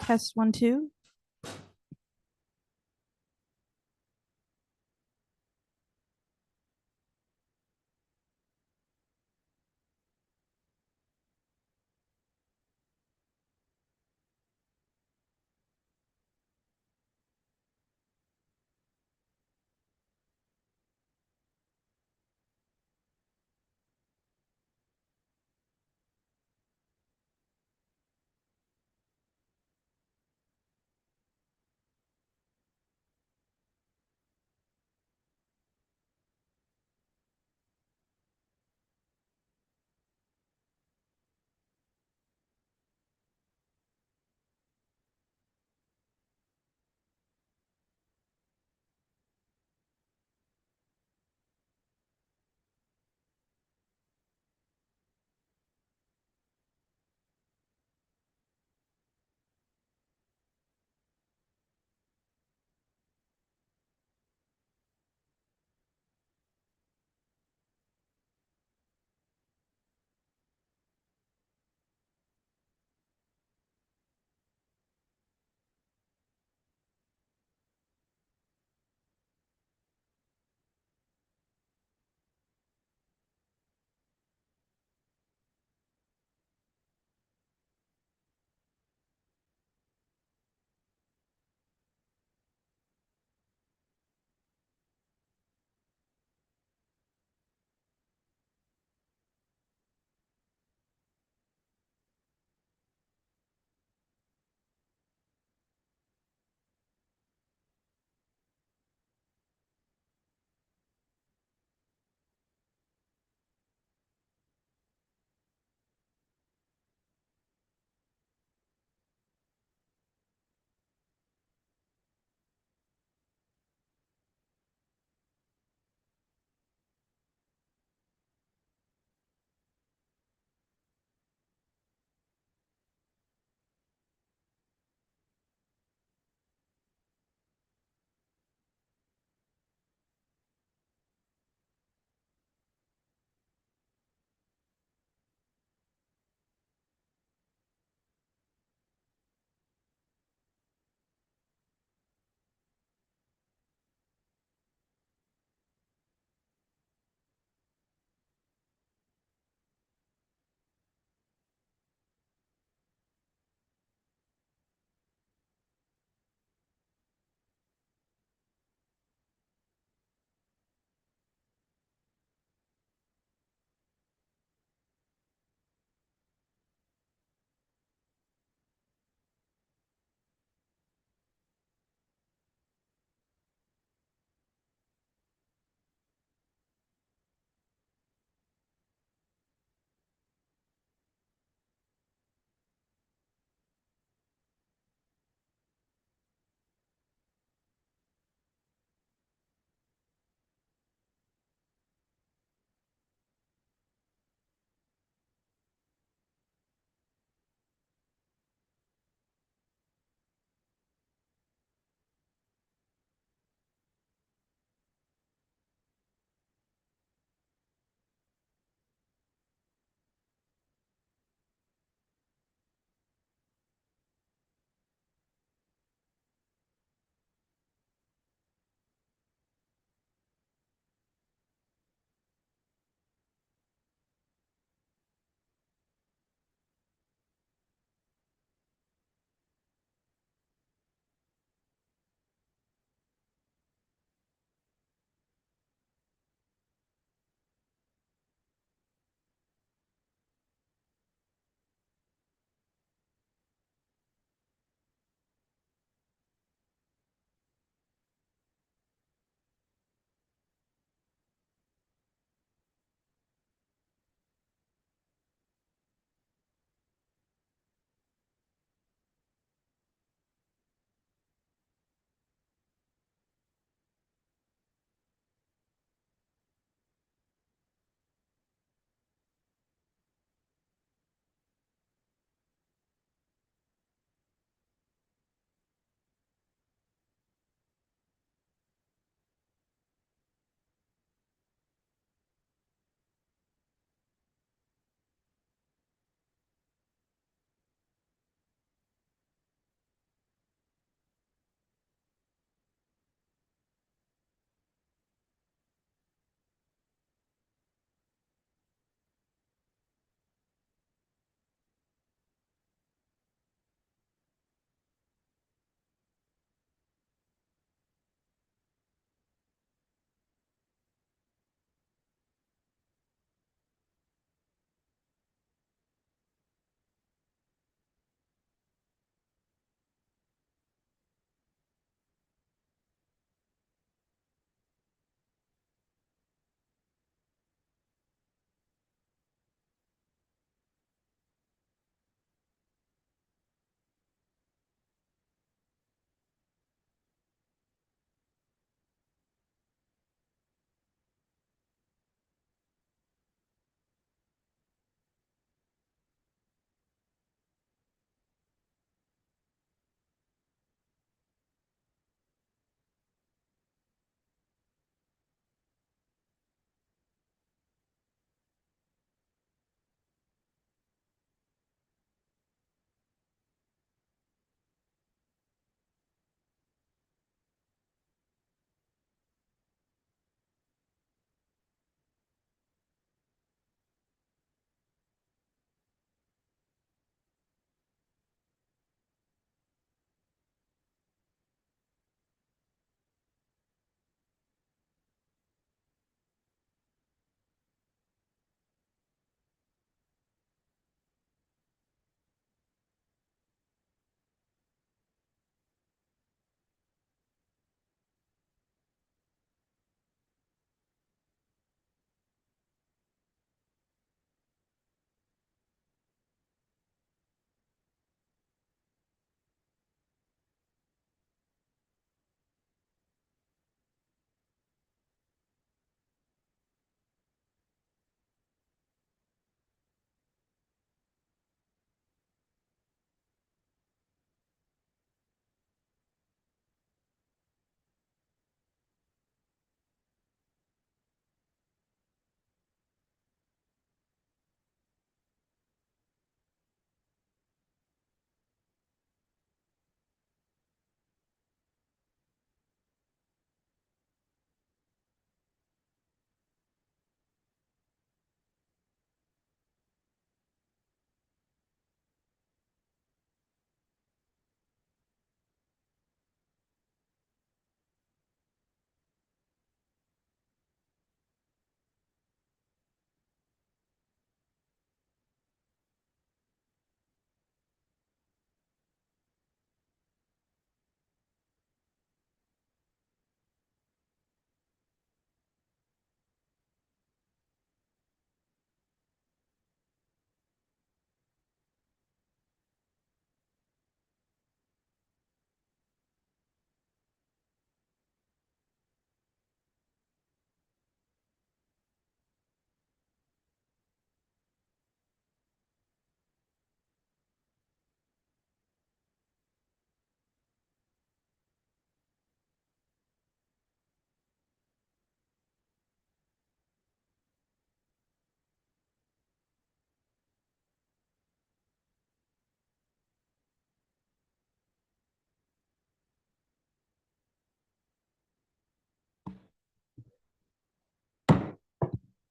Test 1, 2.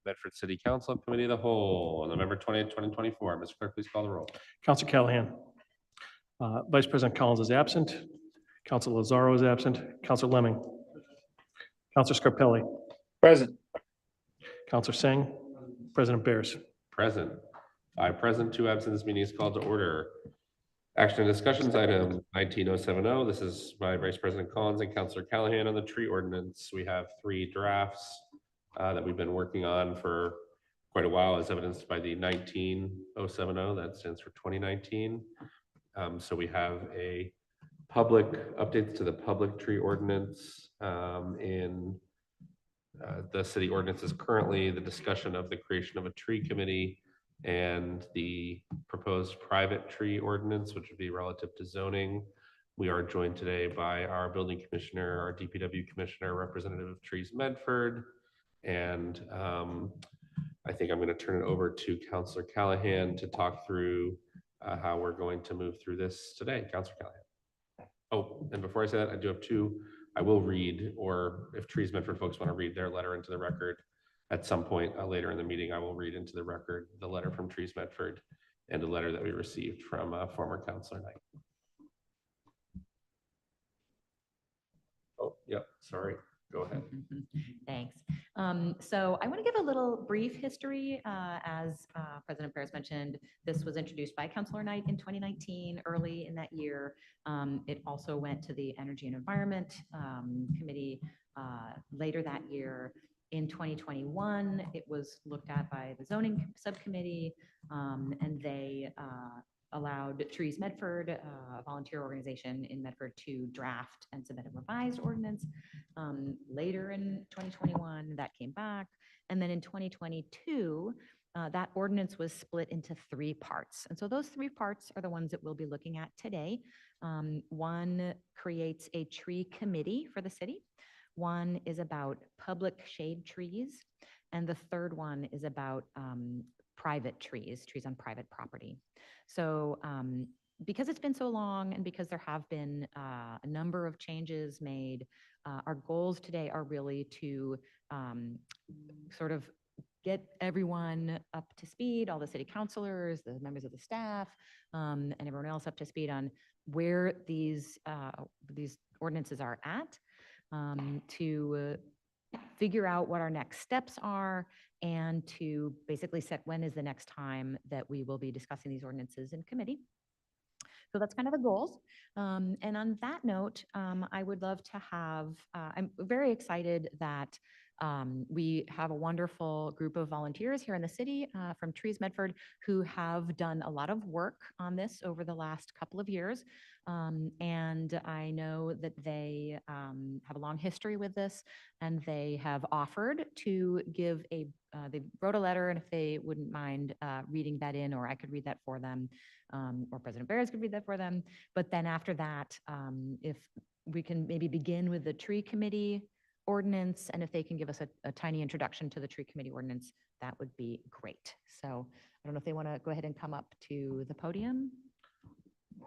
Medford City Council Committee of the Whole on November 20th, 2024. Mr. Clerk, please call the roll. Councilor Callahan. Vice President Collins is absent. Councilor Lazaro is absent. Councilor Lemming. Councilor Scarpelli. Present. Councilor Singh. President Bears. Present. 5 present, 2 absent. This meeting is called to order. Action and discussions item 19070. This is by Vice President Collins and Councilor Callahan on the tree ordinance. We have 3 drafts that we've been working on for quite a while, as evidenced by the 19070. That stands for 2019. So we have a public updates to the public tree ordinance in the city ordinances currently, the discussion of the creation of a tree committee, and the proposed private tree ordinance, which would be relative to zoning. We are joined today by our building commissioner, our DPW commissioner, representative of Trees Medford, and I think I'm going to turn it over to Councilor Callahan to talk through how we're going to move through this today. Councilor Callahan. Oh, and before I say that, I do have 2. I will read, or if Trees Medford folks want to read their letter into the record at some point later in the meeting, I will read into the record the letter from Trees Medford and a letter that we received from former Councilor Knight. Oh, yep, sorry. Go ahead. Thanks. So I want to give a little brief history. As President Bears mentioned, this was introduced by Councilor Knight in 2019, early in that year. It also went to the Energy and Environment Committee later that year. In 2021, it was looked at by the zoning subcommittee, and they allowed Trees Medford, a volunteer organization in Medford, to draft and submit a revised ordinance. Later in 2021, that came back. And then in 2022, that ordinance was split into 3 parts. And so those 3 parts are the ones that we'll be looking at today. One creates a tree committee for the city. One is about public shade trees. And the third one is about private trees on private property. So because it's been so long and because there have been a number of changes made, our goals today are really to sort of get everyone up to speed, all the city councilors, the members of the staff, and everyone else up to speed on where these ordinances are at, to figure out what our next steps are, and to basically set when is the next time that we will be discussing these ordinances in committee. So that's kind of the goals. And on that note, I would love to have, I'm very excited that we have a wonderful group of volunteers here in the city from Trees Medford who have done a lot of work on this over the last couple of years. And I know that they have a long history with this, and they have offered to give they wrote a letter, and if they wouldn't mind reading that in, or I could read that for them, or President Bears could read that for them. But then after that, if we can maybe begin with the tree committee ordinance, and if they can give us a tiny introduction to the tree committee ordinance, that would be great. So I don't know if they want to go ahead and come up to the podium.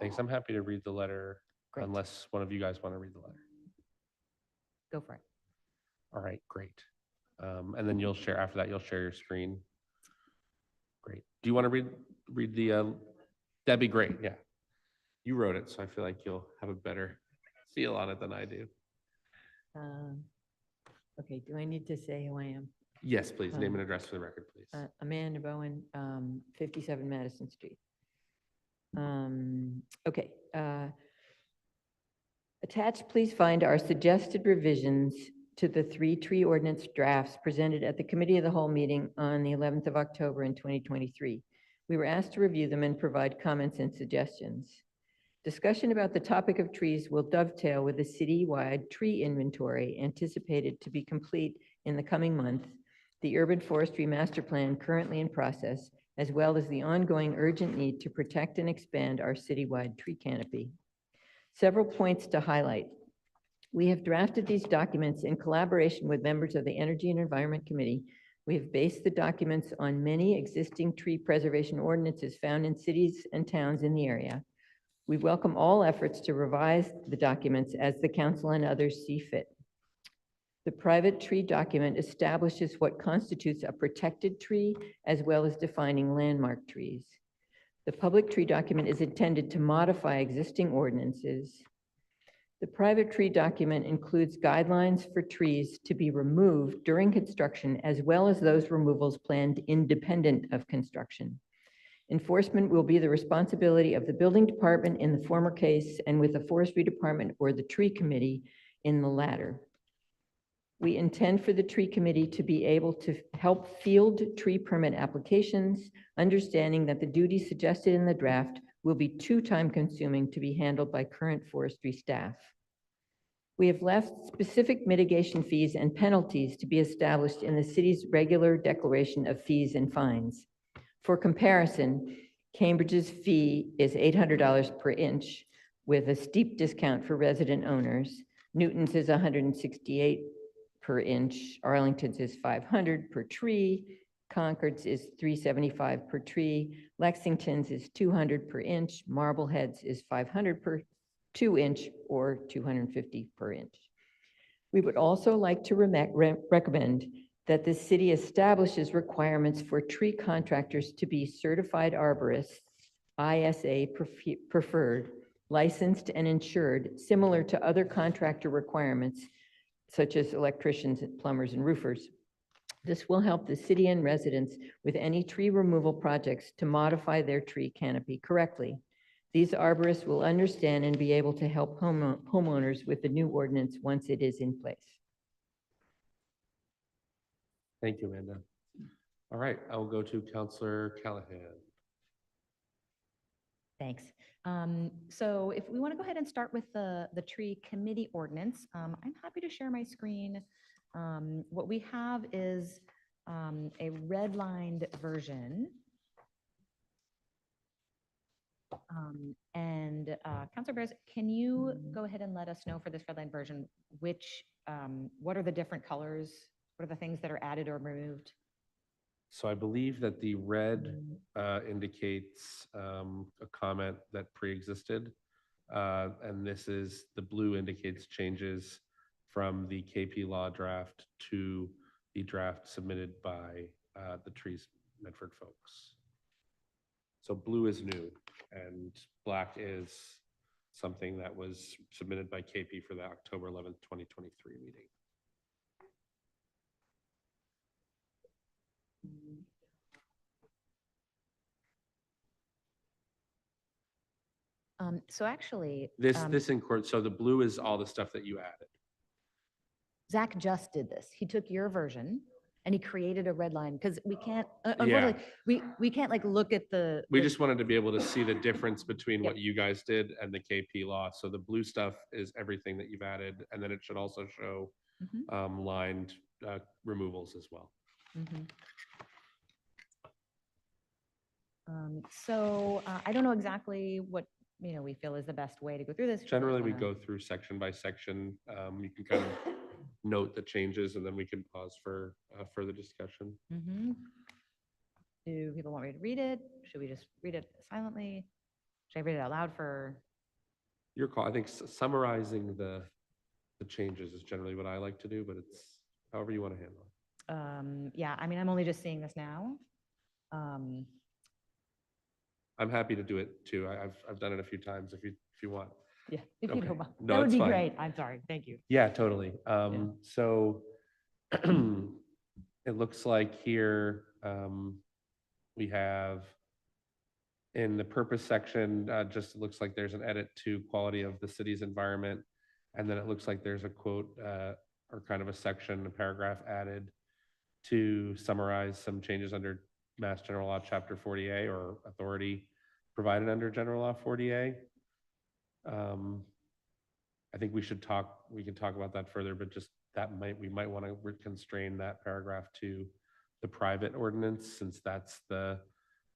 Thanks. I'm happy to read the letter. Great. Unless one of you guys want to read the letter. Go for it. All right, great. And then you'll share, after that, you'll share your screen. Great. Do you want to read the, that'd be great, yeah. You wrote it, so I feel like you'll have a better feel on it than I do. Okay, do I need to say who I am? Yes, please. Name and address for the record, please. Amanda Bowen, 57 Madison Street. Okay. Attached, please find our suggested revisions to the 3 tree ordinance drafts presented at the Committee of the Whole meeting on the 11th of October in 2023. We were asked to review them and provide comments and suggestions. Discussion about the topic of trees will dovetail with the citywide tree inventory anticipated to be complete in the coming month, the urban forestry master plan currently in process, as well as the ongoing urgent need to protect and expand our citywide tree canopy. Several points to highlight. We have drafted these documents in collaboration with members of the Energy and Environment Committee. We have based the documents on many existing tree preservation ordinances found in cities and towns in the area. We welcome all efforts to revise the documents as the council and others see fit. The private tree document establishes what constitutes a protected tree as well as defining landmark trees. The public tree document is intended to modify existing ordinances. The private tree document includes guidelines for trees to be removed during construction as well as those removals planned independent of construction. Enforcement will be the responsibility of the building department in the former case and with the forestry department or the tree committee in the latter. We intend for the tree committee to be able to help field tree permit applications, understanding that the duties suggested in the draft will be too time-consuming to be handled by current forestry staff. We have left specific mitigation fees and penalties to be established in the city's regular declaration of fees and fines. For comparison, Cambridge's fee is $800 per inch with a steep discount for resident owners. Newton's is $168 per inch. Arlington's is $500 per tree. Concord's is $375 per tree. Lexington's is $200 per inch. Marblehead's is $500 per 2-inch or $250 per inch. We would also like to recommend that the city establishes requirements for tree contractors to be certified arborists, ISA preferred, licensed and insured, similar to other contractor requirements, such as electricians, plumbers, and roofers. This will help the city and residents with any tree removal projects to modify their tree canopy correctly. These arborists will understand and be able to help homeowners with the new ordinance once it is in place. Thank you, Amanda. All right, I will go to Counselor Callahan. Thanks. So if we want to go ahead and start with the tree committee ordinance, I'm happy to share my screen. What we have is a redlined version. Councilor Bears, can you go ahead and let us know for this redline version, what are the different colors? What are the things that are added or removed? So I believe that the red indicates a comment that pre-existed. And the blue indicates changes from the KP Law draft to the draft submitted by the Trees Medford folks. So blue is new and black is something that was submitted by KP for the October 11th, 2023 meeting. So actually, So the blue is all the stuff that you added. Zach just did this. He took your version and he created a red line because we can't, unfortunately, we can't like look at We just wanted to be able to see the difference between Yep. what you guys did and the KP law. So the blue stuff is everything that you've added, and then it should also show Mhm. lined removals as well. Mhm. So I don't know exactly what, we feel is the best way to go through this. If you Generally, we wanna- go through section by section. You can kind of note the changes, and then we can pause for further discussion. Mhm. Do people want me to read it? Should we just read it silently? Should I read it out loud for? Your call. I think summarizing the changes is generally what I like to do, but it's however you want to handle it. Yeah, I mean, I'm only just seeing this now. I'm happy to do it too. I've done it a few times if you want. Yeah, if you Okay. don't mind. No, That would it's be fine. great. I'm sorry. Thank you. Yeah, totally. So it looks like here we have in the purpose section, just looks like there's an edit to quality of the city's environment. And then it looks like there's a quote or kind of a section, a paragraph added to summarize some changes under Mass General Law, Chapter 40A, or authority provided under General Law 40A. I think we can talk about that further, but just we might want to constrain that paragraph to the private ordinance, since that's the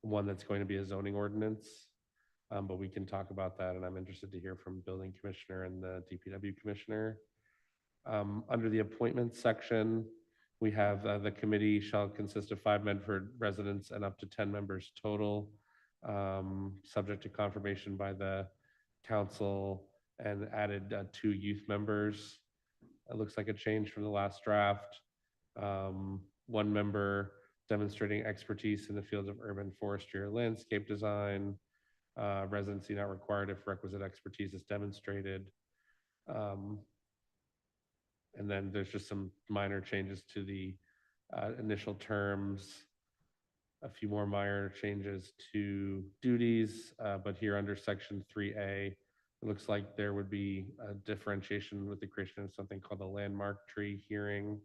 one that's going to be a zoning ordinance. But we can talk about that, and I'm interested to hear from building commissioner and the DPW commissioner. Under the appointments section, we have the committee shall consist of 5 Medford residents and up to 10 members total, subject to confirmation by the council, and added 2 youth members. It looks like a change from the last draft. One member demonstrating expertise in the fields of urban forestry or landscape design. Residency not required if requisite expertise is demonstrated. And then there's just some minor changes to the initial terms, a few more minor changes to duties, but here under section 3A, it looks like there would be a differentiation with the creation of something called a landmark tree hearing.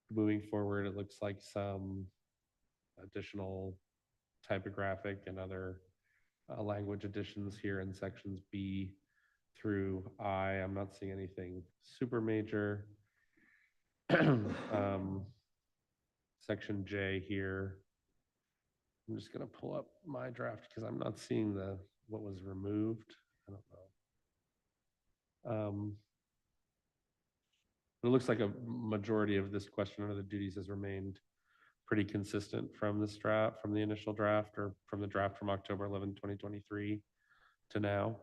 Moving forward, it looks like some additional typographic and other language additions here in sections B through I. I'm not seeing anything super major. Section J here. I'm just gonna pull up my draft because I'm not seeing what was removed. I don't know. It looks like a majority of this question under the duties has remained pretty consistent from this draft, from the initial draft, or from the draft from October 11, 2023 to now.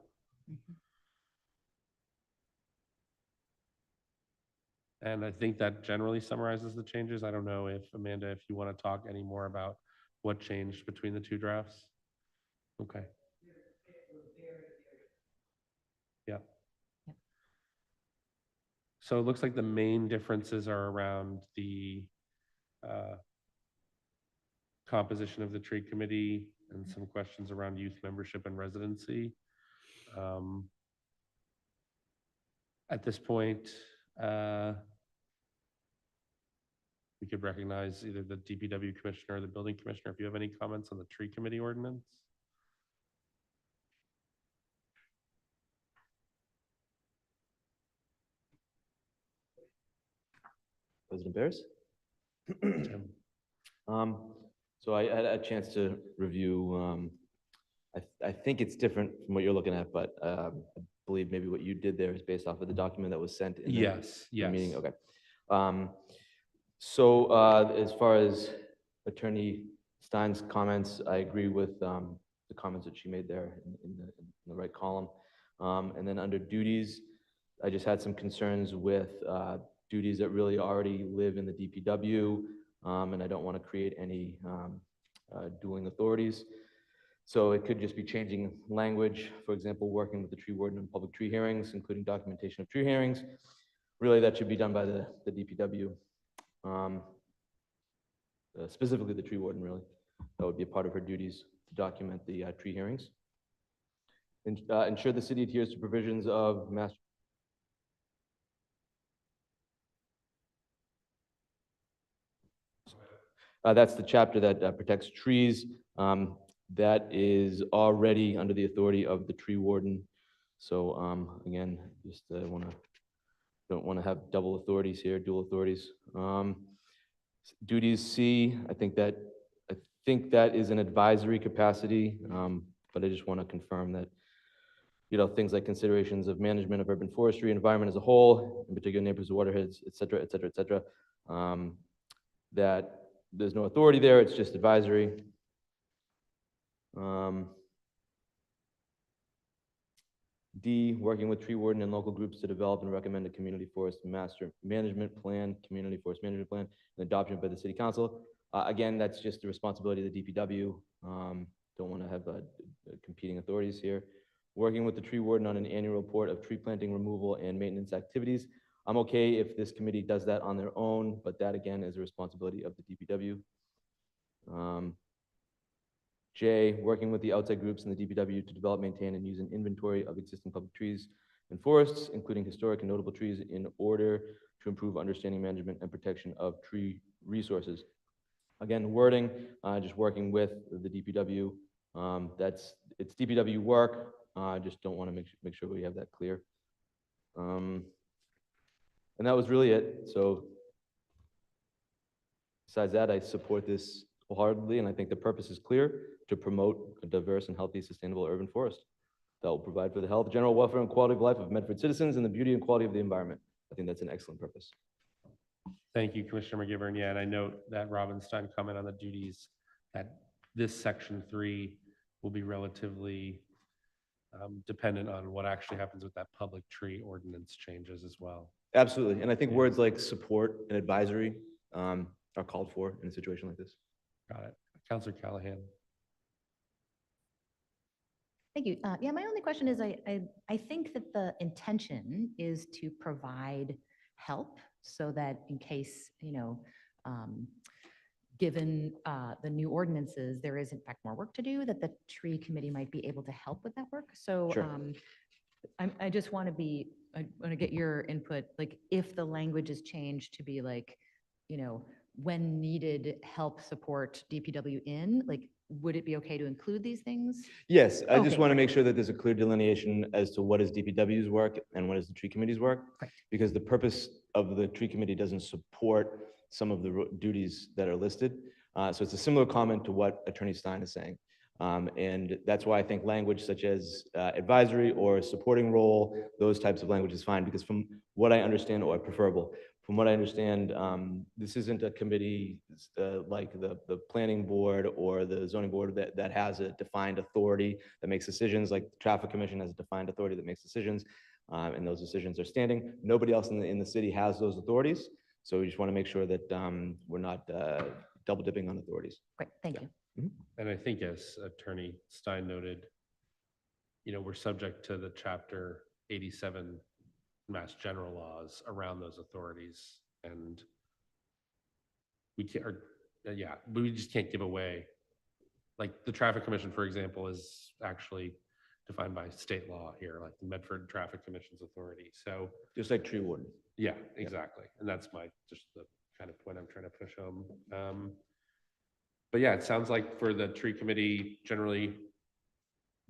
And I think that generally summarizes the changes. I don't know if Amanda, if you want to talk any more about what changed between the two drafts. Okay. Yeah. So it looks like the main differences are around the composition of the tree committee and some questions around youth membership and residency. At this point, we could recognize either the DPW commissioner or the building commissioner if you have any comments on the tree committee ordinance. President Barris? Tim. So I had a chance to review, I think it's different from what you're looking at, but I believe maybe what you did there is based off of the document that was sent in the Yes, the yes. meeting. Okay. So as far as Attorney Stein's comments, I agree with the comments that she made there in the right column. And then under duties, I just had some concerns with duties that really already live in the DPW, and I don't want to create any dueling authorities. So it could just be changing language, for example, working with the tree warden in public tree hearings, including documentation of tree hearings. Really, that should be done by the DPW. Specifically the tree warden, really. That would be a part of her duties to document the tree hearings. And ensure the city adheres to provisions of master. That's the chapter that protects trees. That is already under the authority of the tree warden. So again, just don't want to have double authorities here, dual authorities. Duties C, I think that is an advisory capacity, but I just want to confirm that, you know, things like considerations of management of urban forestry, environment as a whole, in particular neighbors, waterheads, et cetera, et cetera, et cetera, that there's no authority there, it's just advisory. D, working with tree warden and local groups to develop and recommend a community forest master management plan, community forest management plan, and adoption by the city council. Again, that's just the responsibility of the DPW. Don't want to have competing authorities here. Working with the tree warden on an annual report of tree planting, removal, and maintenance activities. I'm okay if this committee does that on their own, but that again is a responsibility of the DPW. J, working with the outside groups in the DPW to develop, maintain, and use an inventory of existing public trees and forests, including historic and notable trees, in order to improve understanding, management, and protection of tree resources. Again, wording, just working with the DPW. It's DPW work. Just don't want to make sure we have that clear. And that was really it. So besides that, I support this wholeheartedly, and I think the purpose is clear: to promote a diverse and healthy, sustainable urban forest that will provide for the health, general welfare, and quality of life of Medford citizens and the beauty and quality of the environment. I think that's an excellent purpose. Thank you, Commissioner McGivern. Yeah, and I note that Robin Stein comment on the duties, that this section 3 will be relatively dependent on what actually happens with that public tree ordinance changes as well. Absolutely. And I think Yeah. words like support and advisory are called for in a situation like this. Got it. Counselor Callahan. Thank you. Yeah, my only question is, I think that the intention is to provide help so that in case, given the new ordinances, there is in fact more work to do, that the tree committee might be able to help with that work. So Sure. I just want to get your input, like if the language is changed to be like, when needed, help support DPW in, like, would it be okay to include these things? Yes, I just Okay, want to great. make sure that there's a clear delineation as to what is DPW's work and what is the tree committee's work. Great. Because the purpose of the tree committee doesn't support some of the duties that are listed. So it's a similar comment to what Attorney Stein is saying. And that's why I think language such as advisory or supporting role, those types of language is fine, because from what I understand, or preferable, from what I understand, this isn't a committee like the planning board or the zoning board that has a defined authority that makes decisions, like the traffic commission has a defined authority that makes decisions, and those decisions are standing. Nobody else in the city has those authorities. So we just want to make sure that we're not double dipping on authorities. Great, thank you. And I think as Attorney Stein noted, we're subject to the Chapter 87 Mass General laws around those authorities. And we can't, we just can't give away. Like the Traffic Commission, for example, is actually defined by state law here, like the Medford Traffic Commission's authority. So Just like tree warden. yeah, exactly. And that's just the kind of point I'm trying to push home. But yeah, it sounds like for the tree committee, generally,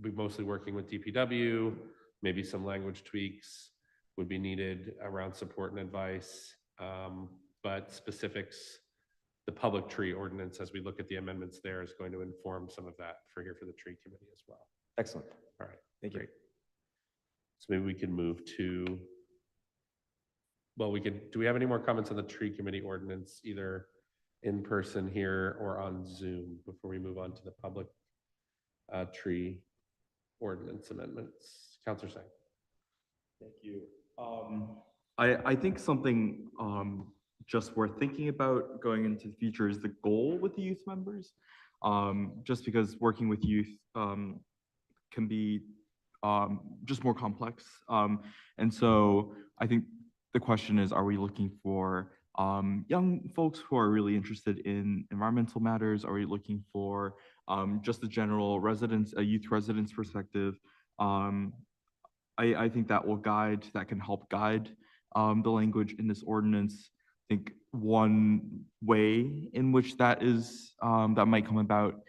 we're mostly working with DPW, maybe some language tweaks would be needed around support and advice. But specifics, the public tree ordinance, as we look at the amendments there, is going to inform some of that for the tree committee as well. Excellent. All right, Thank you. great. So maybe we can move to, well, do we have any more comments on the tree committee ordinance, either in person here or on Zoom, before we move on to the public tree ordinance amendments? Counselor Singh. Thank you. I think something just worth thinking about going into the future is the goal with the youth members. Just because working with youth can be just more complex. And so I think the question is, are we looking for young folks who are really interested in environmental matters? Are we looking for just a general youth residents perspective? I think that can help guide the language in this ordinance. I think one way in which that might come about,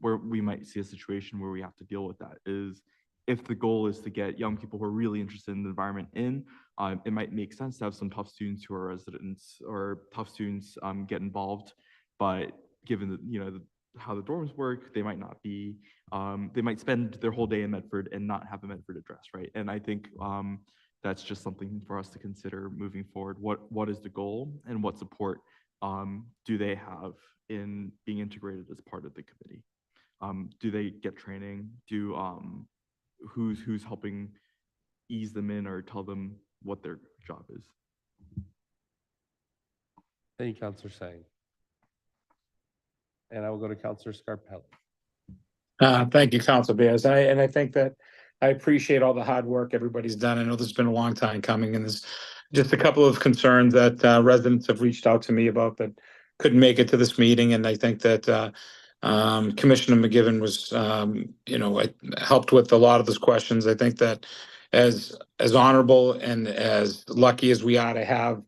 where we might see a situation where we have to deal with that, is if the goal is to get young people who are really interested in the environment it might make sense to have some tough students who are residents or tough students get involved. But given how the dorms work, they might not be, they might spend their whole day in Medford and not have a Medford address, right? And I think that's just something for us to consider moving forward. What is the goal, and what support do they have in being integrated as part of the committee? Do they get training? Who's helping ease them in or tell them what their job is? Thank you, Counselor Singh. And I will go to Counselor Scarpelli. Thank you, Council Bears. I think that I appreciate all the hard work everybody's done. I know this has been a long time coming, and there's just a couple of concerns that residents have reached out to me about that couldn't make it to this meeting. And I think that Commissioner McGivern was, helped with a lot of those questions. I think that as honorable and as lucky as we are to have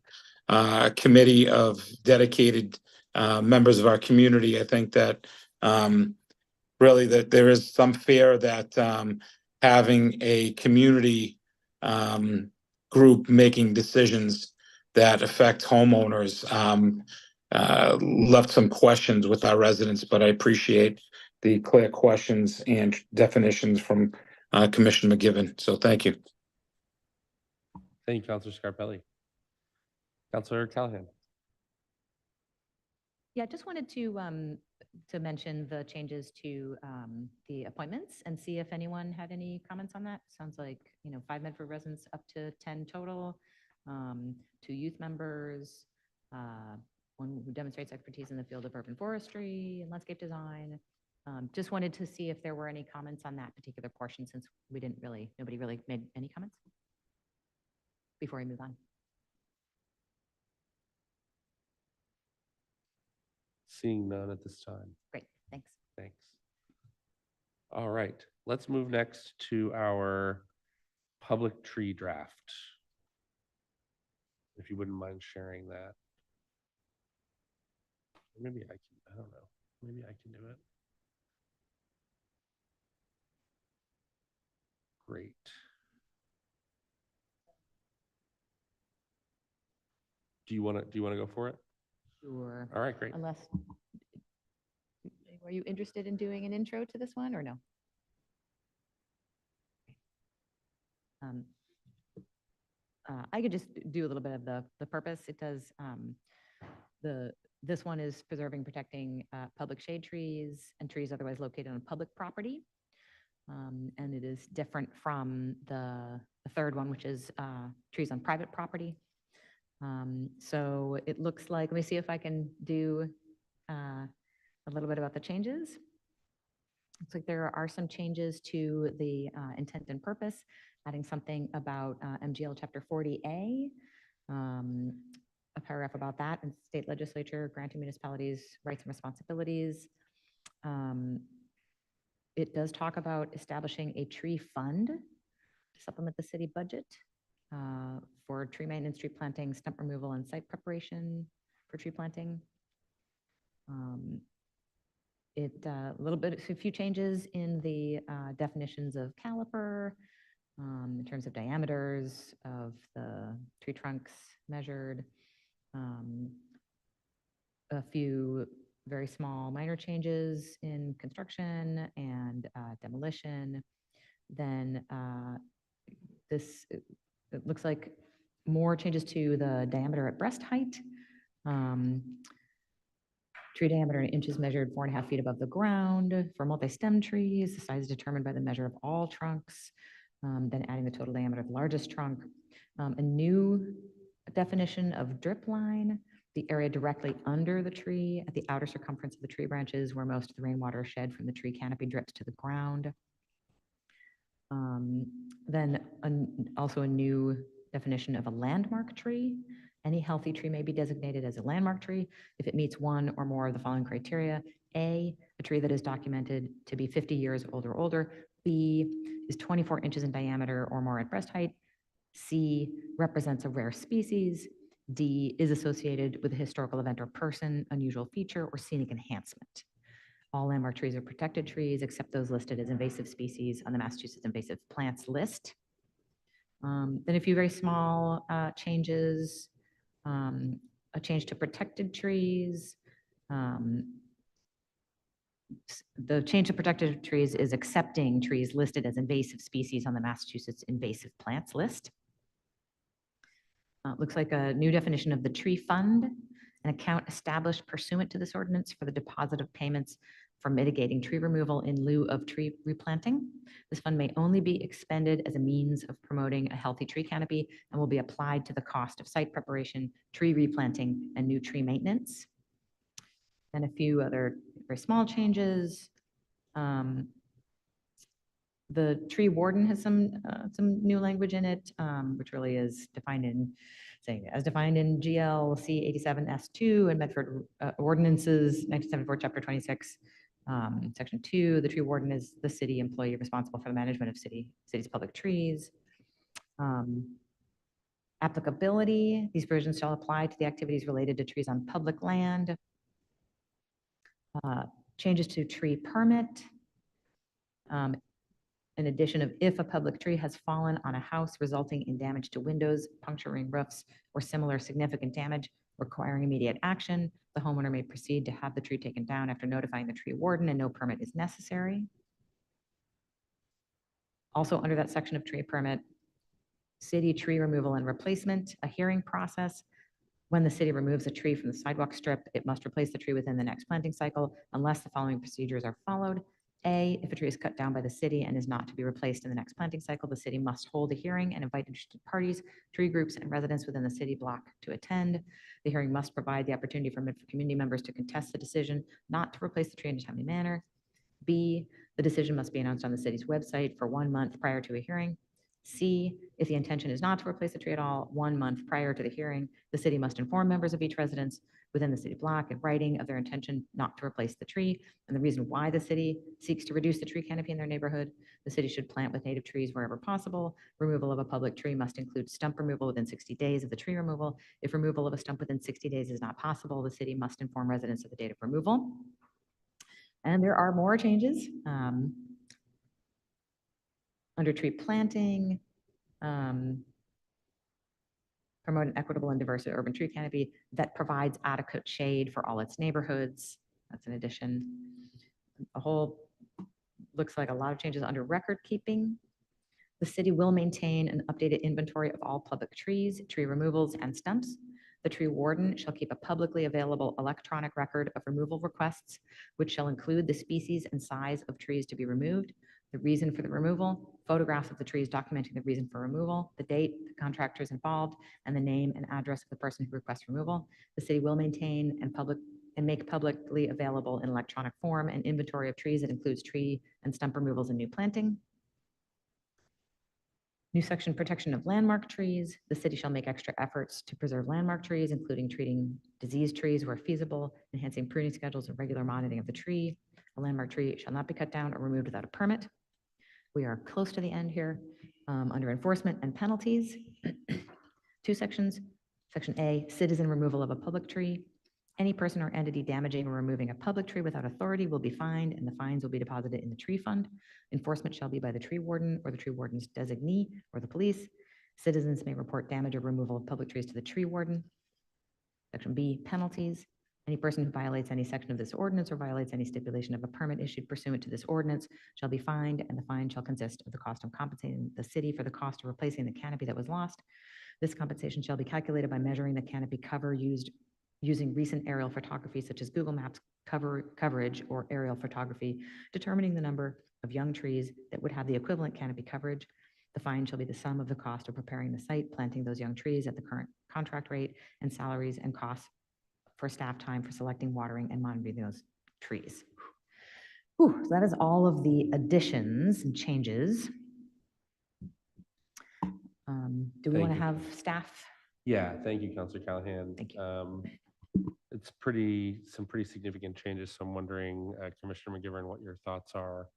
a committee of dedicated members of our community, I think that really that there is some fear that having a community group making decisions that affect homeowners left some questions with our residents, but I appreciate the clear questions and definitions from Commissioner McGivern. So thank you. Thank you, Counselor Scarpelli. Counselor Callahan. Yeah, just wanted to mention the changes to the appointments and see if anyone had any comments on that. Sounds like, 5 Medford residents up to 10 total, 2 youth members, one who demonstrates expertise in the field of urban forestry and landscape design. Just wanted to see if there were any comments on that particular portion, since nobody really made any comments before we move on. Seeing none at this time. Great, thanks. Thanks. All right, let's move next to our public tree draft. If you wouldn't mind sharing that. Maybe I don't know. Maybe I can do it. Great. Do you want to go for it? Sure. All right, great. Unless, were you interested in doing an intro to this one or no? I could just do a little bit of the purpose. It does, this one is preserving, protecting public shade trees and trees otherwise located on public property. And it is different from the third one, which is trees on private property. So it looks like, let me see if I can do a little bit about the changes. Looks like there are some changes to the intent and purpose, adding something about MGL Chapter 40A, a paragraph about that, and state legislature granting municipalities rights and responsibilities. It does talk about establishing a tree fund to supplement the city budget for tree maintenance, tree planting, stump removal, and site preparation for tree planting. A few changes in the definitions of caliper, in terms of diameters of the tree trunks measured. A few very small minor changes in construction and demolition. Then it looks like more changes to the diameter at breast height. Tree diameter in inches measured 4.5 feet above the ground. For multi-stem trees, the size is determined by the measure of all trunks, then adding the total diameter of the largest trunk. A new definition of drip line, the area directly under the tree at the outer circumference of the tree branches where most of the rainwater shed from the tree canopy drips to the ground. Then also a new definition of a landmark tree. Any healthy tree may be designated as a landmark tree if it meets one or more of the following criteria. A tree that is documented to be 50 years old or older. B, is 24 inches in diameter or more at breast height. C, represents a rare species. D, is associated with a historical event or person, unusual feature, or scenic enhancement. All landmark trees are protected trees except those listed as invasive species on the Massachusetts invasive plants list. Then a few very small changes. A change to protected trees. The change to protected trees is accepting trees listed as invasive species on the Massachusetts invasive plants list. Looks like a new definition of the tree fund, an account established pursuant to this ordinance for the deposit of payments for mitigating tree removal in lieu of tree replanting. This fund may only be expended as a means of promoting a healthy tree canopy and will be applied to the cost of site preparation, tree replanting, and new tree maintenance. And a few other very small changes. The tree warden has some new language in it, which really is defined in, saying as defined in GLC 87S2 and Medford Ordinances 1974, Chapter 26, Section 2. The tree warden is the city employee responsible for the management of city's public trees. Applicability, these provisions shall apply to the activities related to trees on public land. Changes to tree permit. In addition of if a public tree has fallen on a house resulting in damage to windows, puncturing roofs, or similar significant damage requiring immediate action, the homeowner may proceed to have the tree taken down after notifying the tree warden, and no permit is necessary. Also under that section of tree permit, city tree removal and replacement, a hearing process. When the city removes a tree from the sidewalk strip, it must replace the tree within the next planting cycle unless the following procedures are followed. A, if a tree is cut down by the city and is not to be replaced in the next planting cycle, the city must hold a hearing and invite interested parties, tree groups, and residents within the city block to attend. The hearing must provide the opportunity for community members to contest the decision not to replace the tree in a timely manner. B, the decision must be announced on the city's website for 1 month prior to a hearing. C, if the intention is not to replace the tree at all, 1 month prior to the hearing, the city must inform members of each residence within the city block in writing of their intention not to replace the tree and the reason why the city seeks to reduce the tree canopy in their neighborhood. The city should plant with native trees wherever possible. Removal of a public tree must include stump removal within 60 days of the tree removal. If removal of a stump within 60 days is not possible, the city must inform residents of the date of removal. And there are more changes. Under tree planting, promote an equitable and diverse urban tree canopy that provides adequate shade for all its neighborhoods. That's an addition. Looks like a lot of changes under record keeping. The city will maintain an updated inventory of all public trees, tree removals, and stumps. The tree warden shall keep a publicly available electronic record of removal requests, which shall include the species and size of trees to be removed, the reason for the removal, photographs of the trees documenting the reason for removal, the date, the contractors involved, and the name and address of the person who requests removal. The city will maintain and make publicly available in electronic form an inventory of trees that includes tree and stump removals and new planting. New section, protection of landmark trees. The city shall make extra efforts to preserve landmark trees, including treating diseased trees where feasible, enhancing pruning schedules, and regular monitoring of the tree. A landmark tree shall not be cut down or removed without a permit. We are close to the end here. Under enforcement and penalties, 2 sections. Section A, citizen removal of a public tree. Any person or entity damaging or removing a public tree without authority will be fined, and the fines will be deposited in the tree fund. Enforcement shall be by the tree warden or the tree warden's designee or the police. Citizens may report damage or removal of public trees to the tree warden. Section B, penalties. Any person who violates any section of this ordinance or violates any stipulation of a permit issued pursuant to this ordinance shall be fined, and the fine shall consist of the cost of compensating the city for the cost of replacing the canopy that was lost. This compensation shall be calculated by measuring the canopy cover using recent aerial photography such as Google Maps coverage or aerial photography, determining the number of young trees that would have the equivalent canopy coverage. The fine shall be the sum of the cost of preparing the site, planting those young trees at the current contract rate, and salaries and costs for staff time for selecting, watering, and monitoring those trees. Whew, so that is all of the additions and changes. Do we Thank want to you. have staff? Yeah, thank you, Counselor Callahan. Thank you. It's some pretty significant changes, so I'm wondering, Commissioner McGivern, what your thoughts are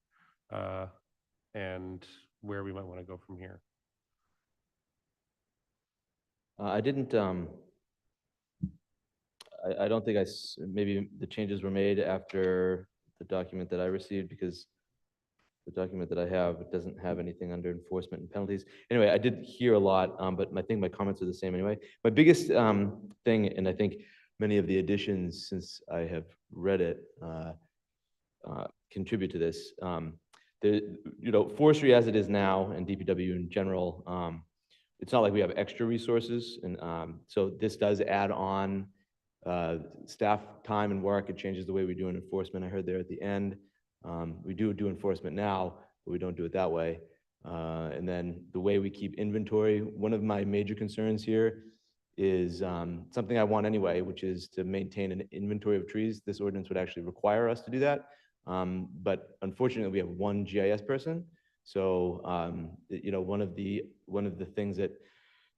and where we might want to go from here. I didn't, I don't think maybe the changes were made after the document that I received, because the document that I have, it doesn't have anything under enforcement and penalties. Anyway, I did hear a lot, but I think my comments are the same anyway. My biggest thing, and I think many of the additions since I have read it contribute to this. Forestry as it is now and DPW in general, it's not like we have extra resources, and so this does add on staff time and work. It changes the way we do enforcement. I heard there at the end. We do enforcement now, but we don't do it that way. And then the way we keep inventory, one of my major concerns here is something I want anyway, which is to maintain an inventory of trees. This ordinance would actually require us to do that. But unfortunately, we have one GIS person. So, one of the things that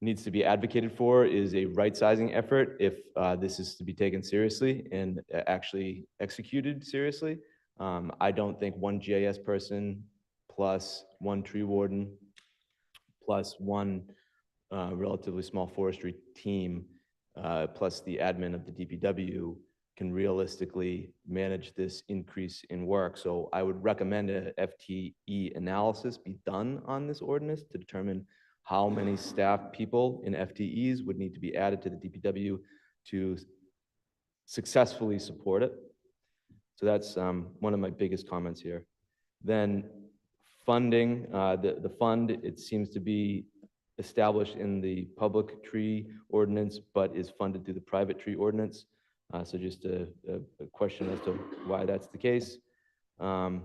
needs to be advocated for is a right-sizing effort if this is to be taken seriously and actually executed seriously. I don't think one GIS person plus one tree warden plus one relatively small forestry team plus the admin of the DPW can realistically manage this increase in work. So I would recommend a FTE analysis be done on this ordinance to determine how many staff people in FTEs would need to be added to the DPW to successfully support it. So that's one of my biggest comments here. Then funding, the fund, it seems to be established in the public tree ordinance, but is funded through the private tree ordinance. So just a question as to why that's the case. Oh,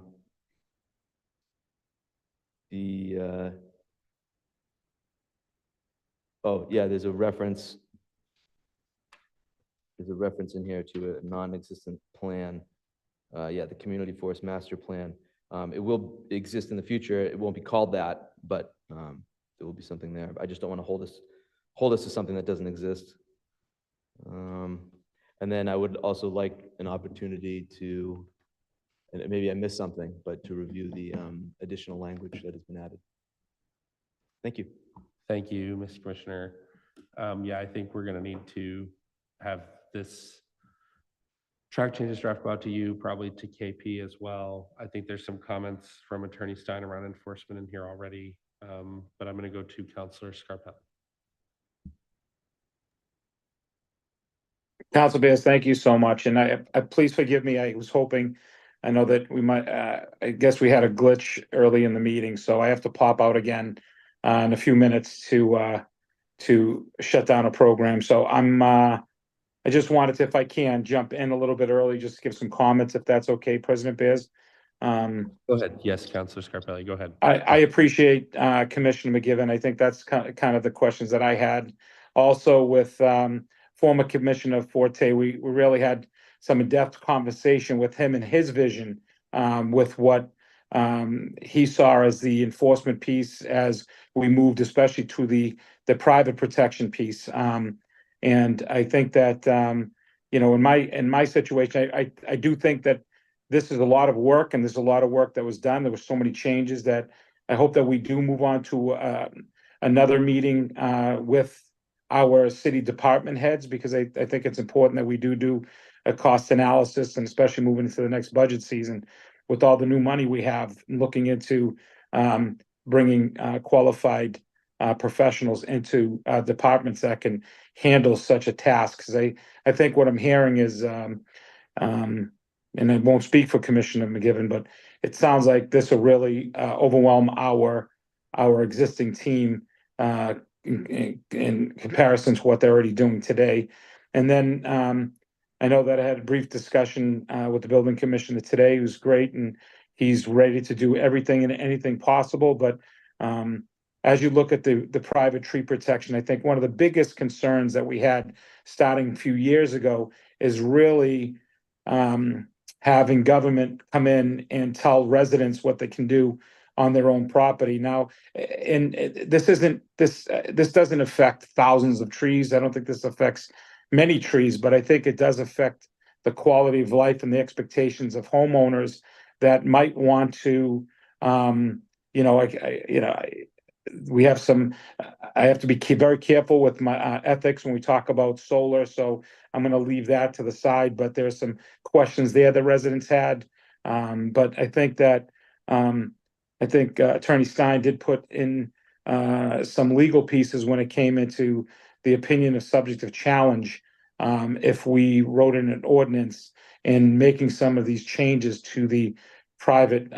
yeah, there's a reference in here to a non-existent plan. Yeah, the Community Forest Master Plan. It will exist in the future. It won't be called that, but there will be something there. I just don't want to hold us to something that doesn't exist. And then I would also like an opportunity to, and maybe I missed something, but to review the additional language that has been added. Thank you. Thank you, Mr. Commissioner. Yeah, I think we're gonna need to have this track changes draft go out to you, probably to KP as well. I think there's some comments from Attorney Stein around enforcement in here already, but I'm gonna go to Counselor Scarpelli. Council Bears, thank you so much. And I please forgive me. I was hoping, I know that we might, I guess we had a glitch early in the meeting, so I have to pop out again in a few minutes to shut down a program. So I just wanted to, if I can, jump in a little bit early, just to give some comments, if that's okay, President Bears. Go ahead. Yes, Counselor Scarpelli, go ahead. I appreciate Commissioner McGivern. I think that's kind of the questions that I had. Also with former Commissioner Forte, we really had some in-depth conversation with him and his vision with what he saw as the enforcement piece as we moved, especially to the private protection piece. And I think that you know, in my situation, I do think that this is a lot of work, and there's a lot of work that was done. There were so many changes that I hope that we do move on to another meeting with our city department heads, because I think it's important that we do a cost analysis, and especially moving into the next budget season with all the new money we have, looking into bringing qualified professionals into departments that can handle such a task. Because I think what I'm hearing is, and I won't speak for Commissioner McGivern, but it sounds like this will really overwhelm our existing team in comparison to what they're already doing today. And then I know that I had a brief discussion with the building commissioner today, who's great, and he's ready to do everything and anything possible. But as you look at the private tree protection, I think one of the biggest concerns that we had starting a few years ago is really having government come in and tell residents what they can do on their own property. Now, and this doesn't affect thousands of trees. I don't think this affects many trees, but I think it does affect the quality of life and the expectations of homeowners that might want to, we have some, I have to be very careful with my ethics when we talk about solar, so I'm going to leave that to the side, but there's some questions there that residents had. But I think that, Attorney Stein did put in some legal pieces when it came into the opinion of subject of challenge. If we wrote in an ordinance and making some of these changes to the private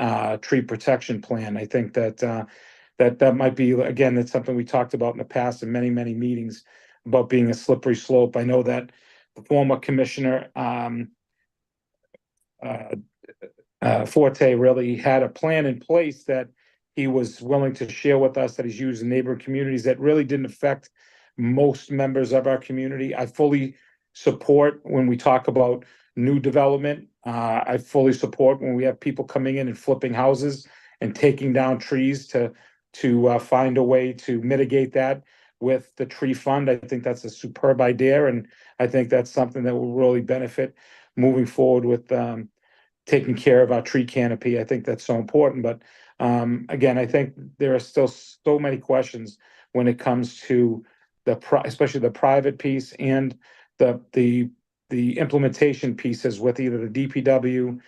tree protection plan, I think that that might be, again, that's something we talked about in the past in many, many meetings about being a slippery slope. I know that the former commissioner Forte really had a plan in place that he was willing to share with us, that he's used in neighboring communities that really didn't affect most members of our community. I fully support when we talk about new development. I fully support when we have people coming in and flipping houses and taking down trees to find a way to mitigate that with the tree fund. I think that's a superb idea, and I think that's something that will really benefit moving forward with taking care of our tree canopy. I think that's so important. But again, I think there are still so many questions when it comes to especially the private piece and the implementation pieces with either the DPW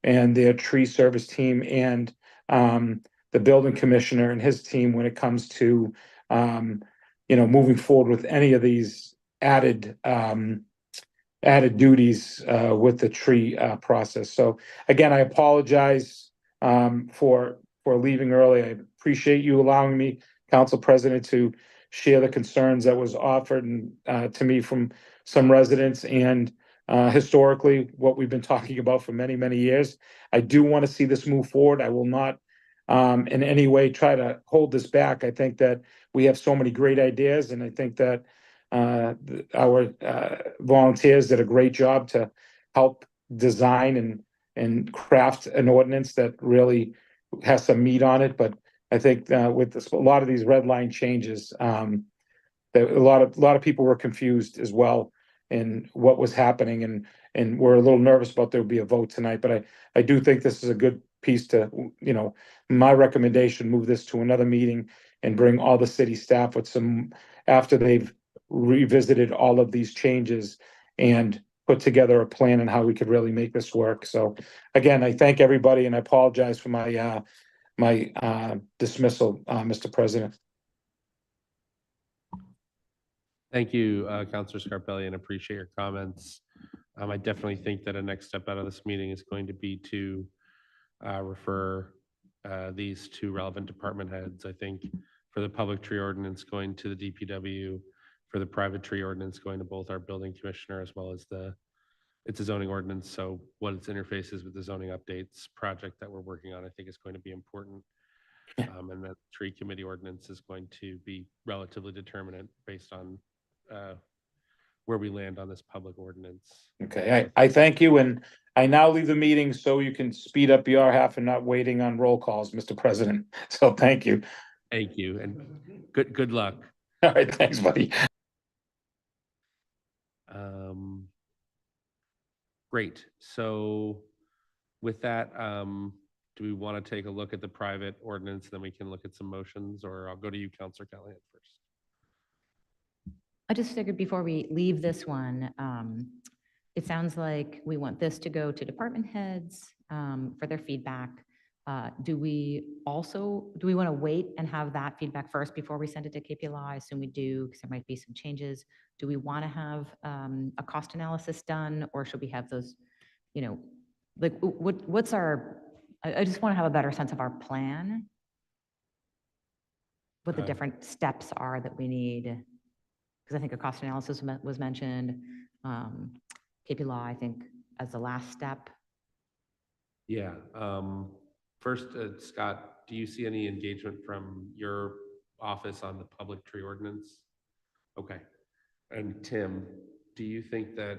and their tree service team and the building commissioner and his team when it comes to moving forward with any of these added duties with the tree process. So again, I apologize for leaving early. I appreciate you allowing me, Council President, to share the concerns that was offered and, to me from some residents and, historically, what we've been talking about for many, many years. I do want to see this move forward. I will not, in any way try to hold this back. I think that we have so many great ideas, and I think that our volunteers did a great job to help design and craft an ordinance that really has some meat on it. But I think with a lot of these red line changes, that a lot of people were confused as well in what was happening, and we're a little nervous about there would be a vote tonight. But I do think this is a good piece to, my recommendation, move this to another meeting and bring all the city staff with some, after they've revisited all of these changes and put together a plan on how we could really make this work. So again, I thank everybody and I apologize for my dismissal, Mr. President. Thank you, Counselor Scarpelli, and appreciate your comments. I definitely think that a next step out of this meeting is going to be to refer these to relevant department heads. I think for the public tree ordinance going to the DPW, for the private tree ordinance going to both our building commissioner as well as it's a zoning ordinance. So what its interfaces with the zoning updates project that we're working on, I think is going to be important. And that tree committee ordinance is going to be relatively determinant based on where we land on this public ordinance. Okay, I thank you, and I now leave the meeting so you can speed up your half and not waiting on roll calls, Mr. President. So thank you. Thank you, and good luck. All right, thanks, buddy. Great. So with that, do we want to take a look at the private ordinance, then we can look at some motions, or I'll go to you, Counselor Callahan, first. I just figured before we leave this one, it sounds like we want this to go to department heads for their feedback. Do we want to wait and have that feedback first before we send it to KP Law? I assume we do, because there might be some changes. Do we want to have a cost analysis done, or should we have those, like what's our, I just want to have a better sense of our plan, what the different steps are that we need. Because I think a cost analysis was mentioned, KP Law, I think, as the last step. Yeah. First, Scott, do you see any engagement from your office on the public tree ordinance? Okay. And Tim, do you think that,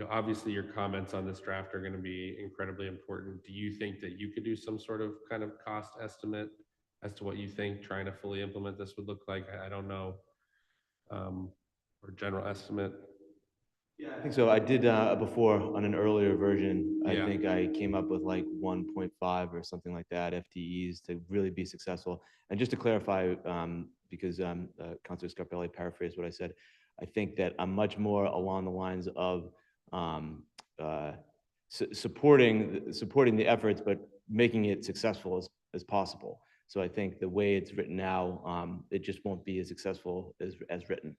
obviously your comments on this draft are going to be incredibly important. Do you think that you could do some sort of kind of cost estimate as to what you think trying to fully implement this would look like? I don't know. Or general estimate? Yeah, I think so. I did before on an earlier version. I Yeah. think I came up with like 1.5 or something like that FTEs to really be successful. And just to clarify, because Councilor Scarpelli paraphrased what I said, I think that I'm much more along the lines of supporting the efforts, but making it successful as possible. So I think the way it's written now, it just won't be as successful as written.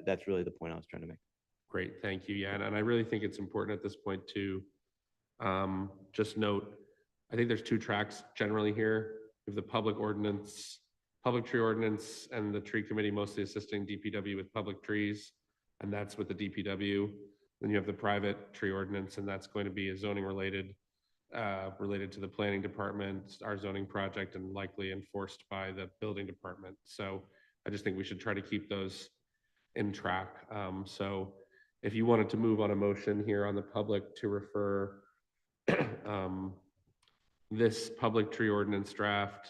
That's really the point I was trying to make. Great, thank you. Yeah, and I really think it's important at this point to just note, I think there's two tracks generally here. We have the public tree ordinance, and the tree committee mostly assisting DPW with public trees, and that's with the DPW. Then you have the private tree ordinance, and that's going to be a zoning related to the planning department, our zoning project, and likely enforced by the building department. So I just think we should try to keep those in track. So if you wanted to move on a motion here on the public to refer this public tree ordinance draft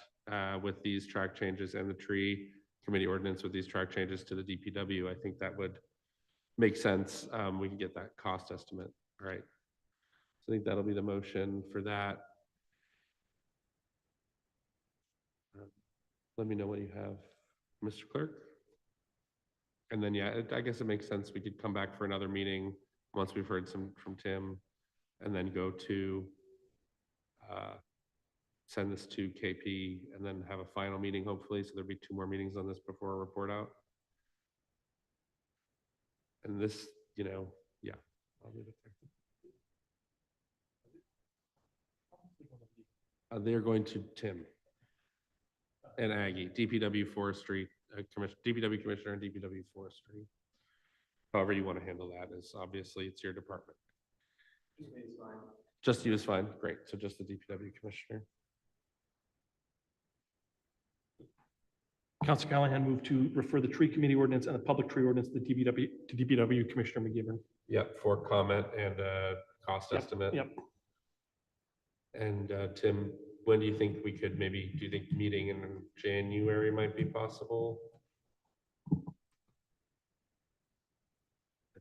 with these track changes and the tree committee ordinance with these track changes to the DPW, I think that would make sense. We can get that cost estimate. All right. So I think that'll be the motion for that. Let me know what you have, Mr. Clerk. And then, yeah, I guess it makes sense. We could come back for another meeting once we've heard some from Tim, and then go to send this to KP, and then have a final meeting, hopefully. So there'll be 2 more meetings on this before a report out. And this, yeah, I'll leave it there. They're going to Tim. and Aggie, DPW forestry, DPW commissioner and DPW forestry. However you want to handle that is obviously it's your department. Just you is fine. Great. So just the DPW commissioner. Council Callahan moved to refer the tree committee ordinance and the public tree ordinance to DPW Commissioner McGivern. Yep, for comment and cost Yep, estimate. Yep. And Tim, when do you think we could do you think meeting in January might be possible? I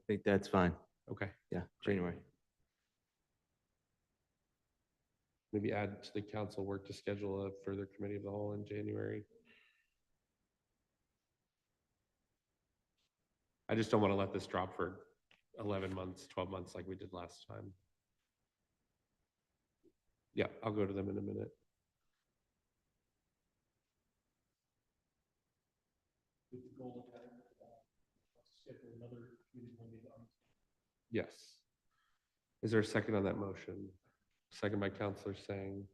think that's fine. Okay, Yeah, January. maybe add to the council work to schedule a further committee of the whole in January. I just don't want to let this drop for 11 months, 12 months like we did last time. Yeah, I'll go to them in a minute. Yes. Is there a second on that motion? Second by Counselor Sang.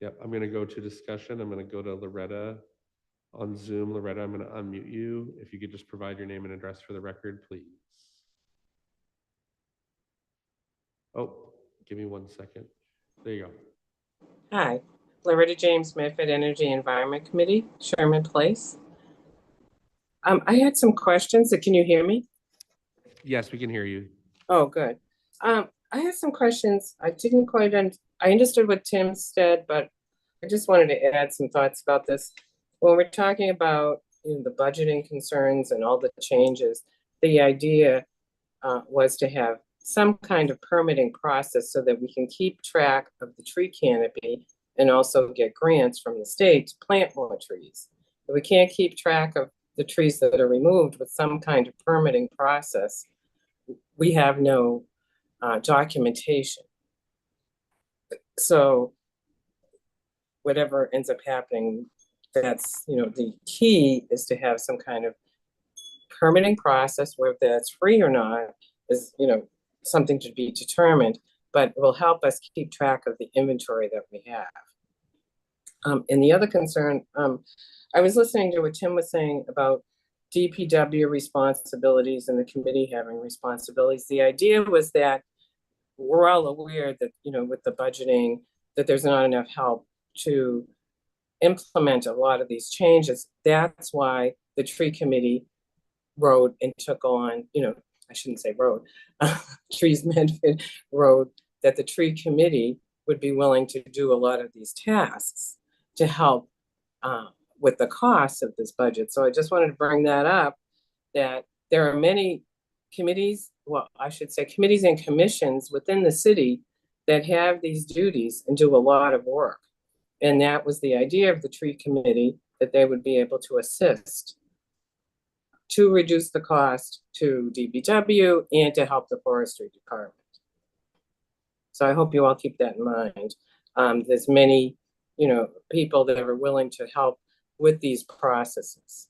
Yep, I'm going to go to discussion. I'm going to go to Loretta on Zoom. Loretta, I'm going to unmute you. If you could just provide your name and address for the record, please. Oh, give me 1 second. There you go. Hi, Loretta James, Medford Energy Environment Committee, Sherman Place. I had some questions. Can you hear me? Yes, we can hear you. Oh, good. I had some questions. I didn't quite I understood what Tim said, but I just wanted to add some thoughts about this. When we're talking about the budgeting concerns and all the changes, the idea was to have some kind of permitting process so that we can keep track of the tree canopy and also get grants from the state to plant more trees. If we can't keep track of the trees that are removed with some kind of permitting process, we have no documentation. So whatever ends up happening, that's, the key is to have some kind of permitting process, whether that's free or not is, something to be determined, but will help us keep track of the inventory that we have. And the other concern, I was listening to what Tim was saying about DPW responsibilities and the committee having responsibilities. The idea was that we're all aware that, with the budgeting, that there's not enough help to implement a lot of these changes. That's why the tree committee wrote and took on, I shouldn't say wrote, Trees Medford wrote that the tree committee would be willing to do a lot of these tasks to help with the cost of this budget. So I just wanted to bring that up, that there are many committees, well, I should say committees and commissions within the city that have these duties and do a lot of work. And that was the idea of the tree committee, that they would be able to assist to reduce the cost to DPW and to help the forestry department. So I hope you all keep that in mind. There's many, people that are willing to help with these processes.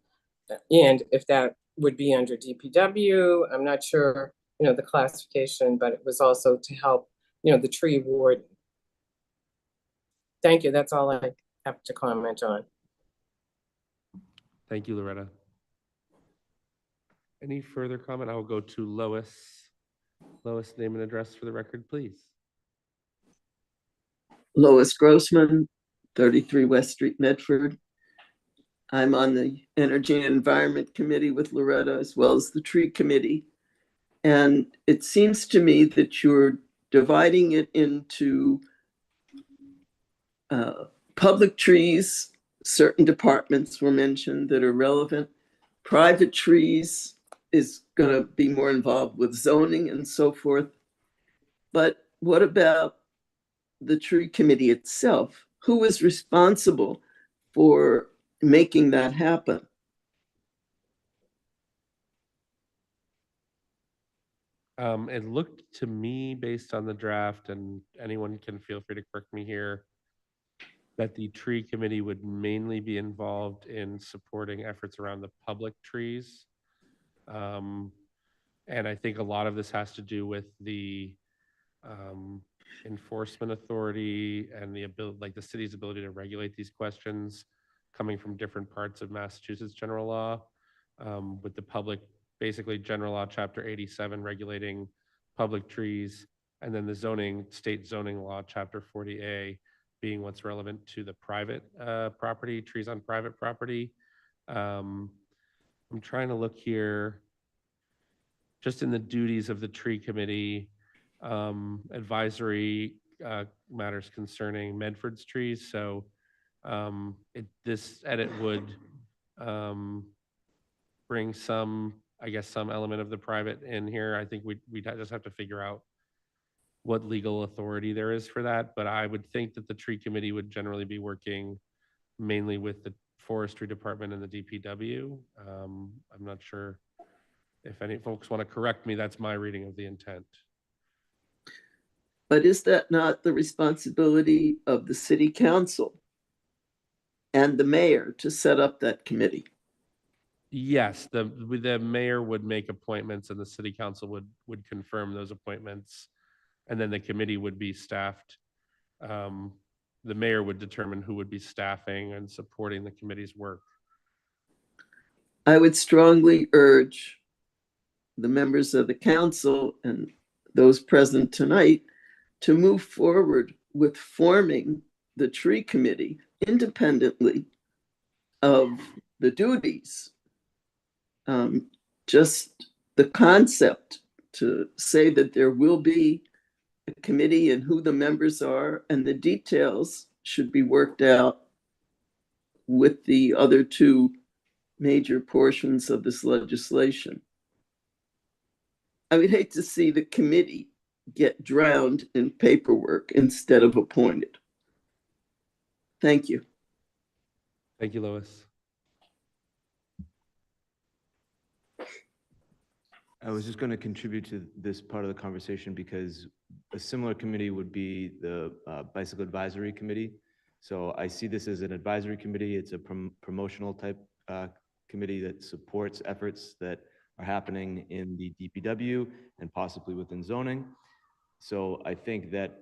And if that would be under DPW, I'm not sure, the classification, but it was also to help, the tree warden. Thank you. That's all I have to comment on. Thank you, Loretta. Any further comment? I will go to Lois. Lois, name and address for the record, please. Lois Grossman, 33 West Street, Medford. I'm on the Energy and Environment Committee with Loretta, as well as the Tree Committee. And it seems to me that you're dividing it into public trees. Certain departments were mentioned that are relevant. Private trees is going to be more involved with zoning and so forth. But what about the tree committee itself? Who is responsible for making that happen? It looked to me, based on the draft, and anyone can feel free to correct me here, that the tree committee would mainly be involved in supporting efforts around the public trees. And I think a lot of this has to do with the enforcement authority and the ability, like the city's ability to regulate these questions coming from different parts of Massachusetts general law, with the public, basically general law, chapter 87, regulating public trees, and then the state zoning law, chapter 40A, being what's relevant to the private property, trees on private property. I'm trying to look here, just in the duties of the tree committee, advisory matters concerning Medford's trees. So this edit would bring some, I guess, some element of the private in here. I think we'd just have to figure out what legal authority there is for that. But I would think that the tree committee would generally be working mainly with the forestry department and the DPW. I'm not sure if any folks want to correct me. That's my reading of the intent. But is that not the responsibility of the city council and the mayor to set up that committee? Yes, the mayor would make appointments and the city council would confirm those appointments. And then the committee would be staffed. The mayor would determine who would be staffing and supporting the committee's work. I would strongly urge the members of the council and those present tonight to move forward with forming the tree committee independently of the duties. Just the concept to say that there will be a committee and who the members are and the details should be worked out with the other two major portions of this legislation. I would hate to see the committee get drowned in paperwork instead of appointed. Thank you. Thank you, Lois. I was just going to contribute to this part of the conversation because a similar committee would be the Bicycle Advisory Committee. So I see this as an advisory committee. It's a promotional type committee that supports efforts that are happening in the DPW and possibly within zoning. So I think that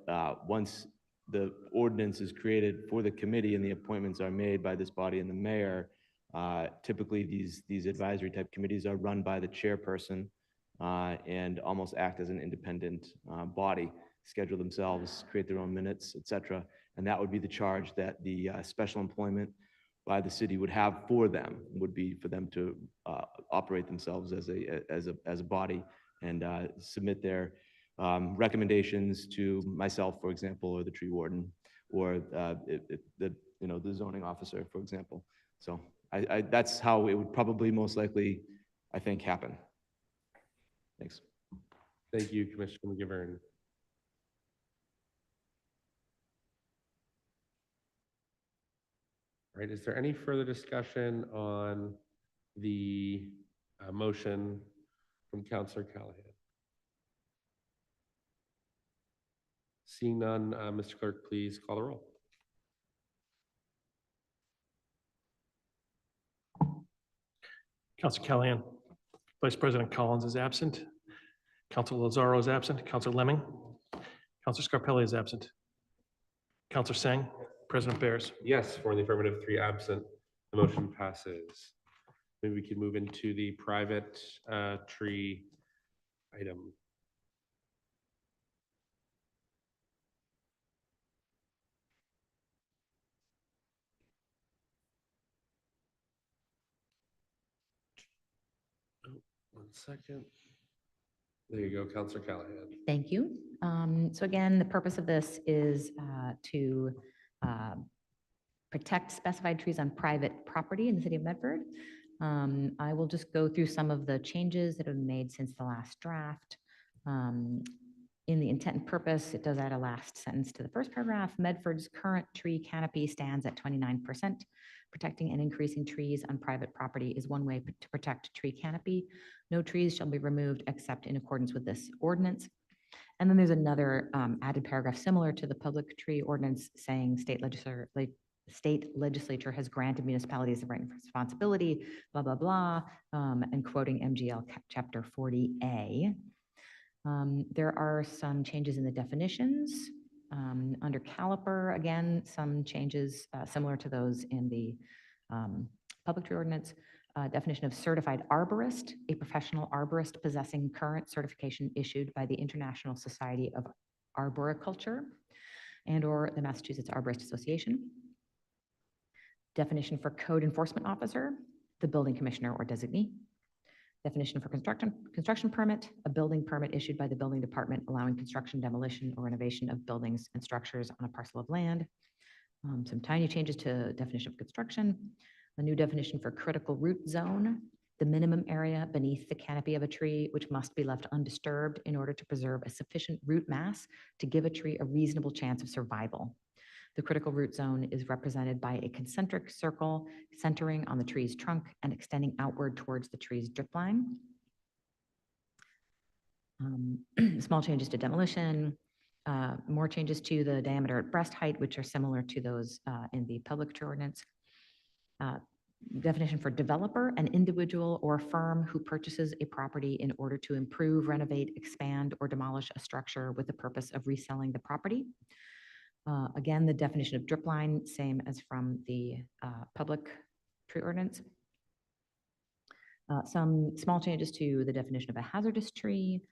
once the ordinance is created for the committee and the appointments are made by this body and the mayor, typically these advisory type committees are run by the chairperson and almost act as an independent body, schedule themselves, create their own minutes, etc. And that would be the charge that the special employment by the city would have for them, would be for them to operate themselves as a body and submit their recommendations to myself, for example, or the tree warden, or the zoning officer, for example. So that's how it would probably most likely, I think, happen. Thanks. Thank you, Commissioner McGivern. All right, is there any further discussion on the motion from Councilor Callahan? Seeing none, Mr. Clerk, please call the roll. Councilor Callahan. Vice President Collins is absent. Councilor Lazaro is absent. Councilor Lemming. Councilor Scarpelli is absent. Councilor Sang. President Bears. Yes, for the affirmative, 3 absent, the motion passes. Maybe we can move into the private tree item. Oh, 1 second. There you go, Councilor Callahan. Thank you. So again, the purpose of this is to protect specified trees on private property in the city of Medford. I will just go through some of the changes that have been made since the last draft. In the intent and purpose, it does add a last sentence to the first paragraph. Medford's current tree canopy stands at 29%. Protecting and increasing trees on private property is one way to protect tree canopy. No trees shall be removed except in accordance with this ordinance. And then there's another added paragraph similar to the public tree ordinance saying state legislature has granted municipalities the right and responsibility, blah, blah, blah, and quoting MGL chapter 40A. There are some changes in the definitions. Under caliper, again, some changes similar to those in the public tree ordinance. Definition of certified arborist, a professional arborist possessing current certification issued by the International Society of Arboriculture and/or the Massachusetts Arborist Association. Definition for code enforcement officer, the building commissioner or designee. Definition for construction permit, a building permit issued by the building department allowing construction, demolition, or renovation of buildings and structures on a parcel of land. Some tiny changes to definition of construction, a new definition for critical root zone, the minimum area beneath the canopy of a tree, which must be left undisturbed in order to preserve a sufficient root mass to give a tree a reasonable chance of survival. The critical root zone is represented by a concentric circle centering on the tree's trunk and extending outward towards the tree's drip line. Small changes to demolition, more changes to the diameter at breast height, which are similar to those in the public tree ordinance. Definition for developer, an individual or firm who purchases a property in order to improve, renovate, expand, or demolish a structure with the purpose of reselling the property. Again, the definition of drip line, same as from the public tree ordinance. Some small changes to the definition of a hazardous tree,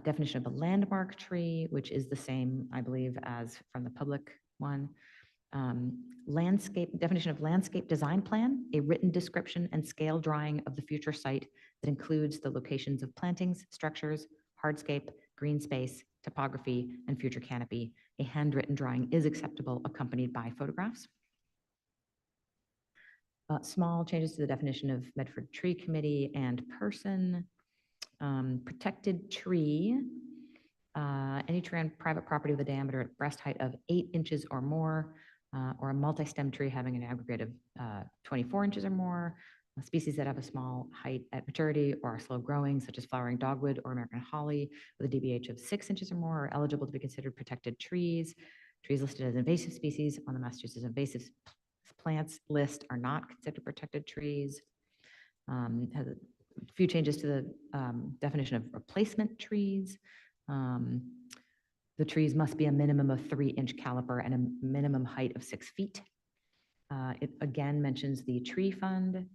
definition of a landmark tree, which is the same, I believe, as from the public one. Definition of landscape design plan, a written description and scale drawing of the future site that includes the locations of plantings, structures, hardscape, green space, topography, and future canopy. A handwritten drawing is acceptable, accompanied by photographs. Small changes to the definition of Medford Tree Committee and person. Protected tree, any tree on private property with a diameter at breast height of 8 inches or more, or a multi-stem tree having an aggregate of 24 inches or more. Species that have a small height at maturity or are slow growing, such as flowering dogwood or American holly, with a DBH of 6 inches or more, are eligible to be considered protected trees. Trees listed as invasive species on the Massachusetts invasive plants list are not considered protected trees. Has a few changes to the definition of replacement trees. The trees must be a minimum of 3-inch caliper and a minimum height of 6 feet. It again mentions the tree fund.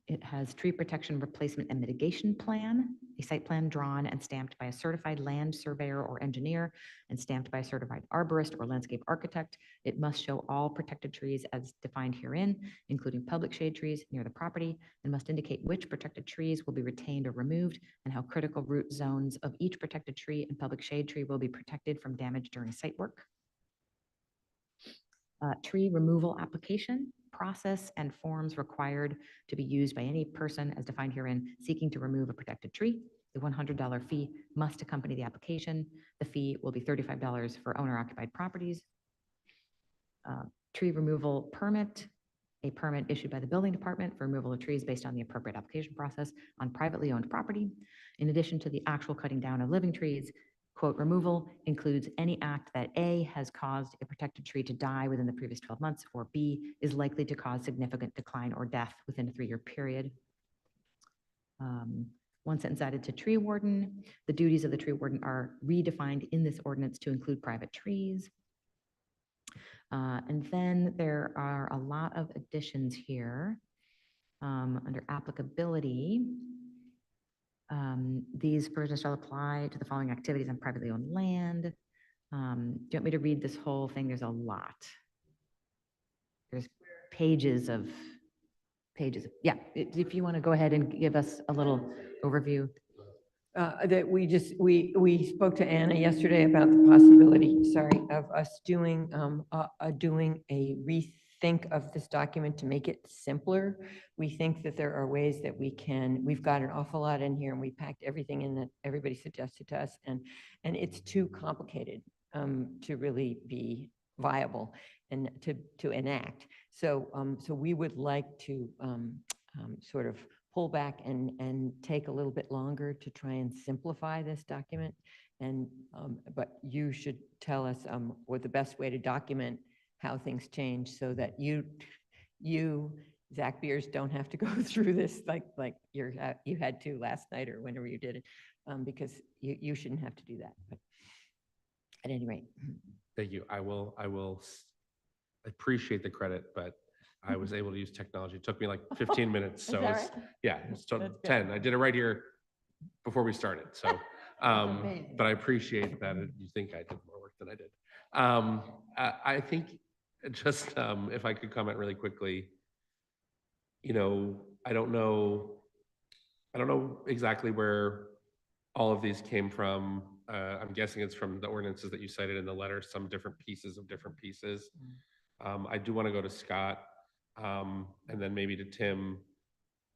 It has tree protection replacement and mitigation plan, a site plan drawn and stamped by a certified land surveyor or engineer and stamped by a certified arborist or landscape architect. It must show all protected trees as defined herein, including public shade trees near the property, and must indicate which protected trees will be retained or removed and how critical root zones of each protected tree and public shade tree will be protected from damage during site work. Tree removal application, process and forms required to be used by any person as defined herein seeking to remove a protected tree. The $100 fee must accompany the application. The fee will be $35 for owner-occupied properties. Tree removal permit, a permit issued by the building department for removal of trees based on the appropriate application process on privately owned property. In addition to the actual cutting down of living trees, quote, removal includes any act that A, has caused a protected tree to die within the previous 12 months, or B, is likely to cause significant decline or death within a 3-year period. One sentence added to tree warden. The duties of the tree warden are redefined in this ordinance to include private trees. And then there are a lot of additions here under applicability. These provisions shall apply to the following activities on privately owned land. Do you want me to read this whole thing? There's a lot. There's pages of. Yeah, if you want to go ahead and give us a little overview. That we spoke to Anna yesterday about the possibility, sorry, of us doing a rethink of this document to make it simpler. We think that there are ways that we've got an awful lot in here and we packed everything in that everybody suggested to us, and it's too complicated to really be viable and to enact. So we would like to sort of pull back and take a little bit longer to try and simplify this document. And but you should tell us what the best way to document how things change so that you Zach Beers don't have to go through this like you had to last night or whenever you did it. because you shouldn't have to do that. But at any rate, Thank you. I appreciate the credit, but I was able to use technology. It took me like 15 minutes. Is So that it's, right? yeah, it's That's good. 10. I did it right here before we started. So, amazing. but I appreciate that you think I did more work than I did. I think just, if I could comment really quickly, I don't know exactly where all of these came from. I'm guessing it's from the ordinances that you cited in the letter, some different pieces of different pieces. I do want to go to Scott, and then maybe to Tim.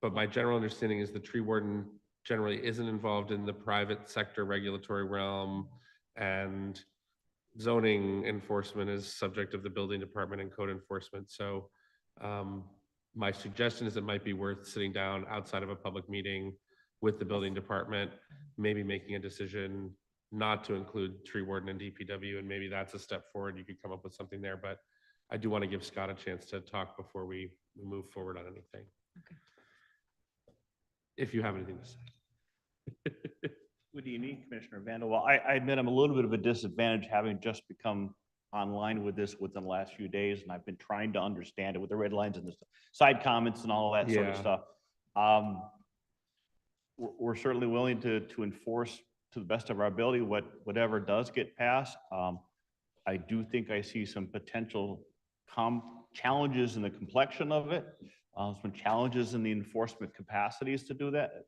But my general understanding is the tree warden generally isn't involved in the private sector regulatory realm, and zoning enforcement is subject of the building department and code enforcement. So my suggestion is it might be worth sitting down outside of a public meeting with the building department, maybe making a decision not to include tree warden and DPW, and maybe that's a step forward. You could come up with something there, but I do want to give Scott a chance to talk before we move forward on anything. Okay. If you have anything to say. Good evening, Commissioner Vandal. Well, I admit I'm a little bit of a disadvantage having just become online with this within the last few days, and I've been trying to understand it with the red lines and the side comments and all that sort of Yeah. stuff. We're certainly willing to enforce to the best of our ability whatever does get passed. I do think I see some potential challenges in the complexion of it. Some challenges in the enforcement capacities to do that.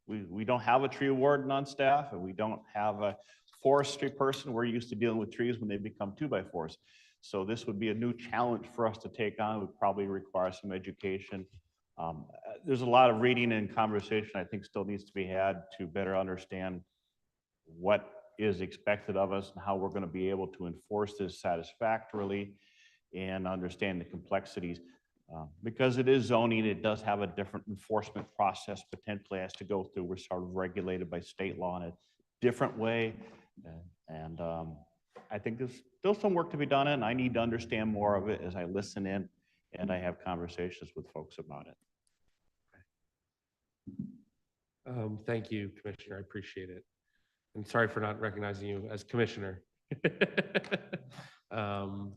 We don't have a tree warden on staff, and we don't have a forestry person. We're used to dealing with trees when they become 2x4s. So this would be a new challenge for us to take on. It would probably require some education. There's a lot of reading and conversation I think still needs to be had to better understand what is expected of us and how we're going to be able to enforce this satisfactorily and understand the complexities. Because it is zoning, it does have a different enforcement process potentially has to go through. We're sort of regulated by state law in a different way. And I think there's still some work to be done, and I need to understand more of it as I listen in and I have conversations with folks about it. Thank you, Commissioner. I appreciate it. And sorry for not recognizing you as Commissioner. I'm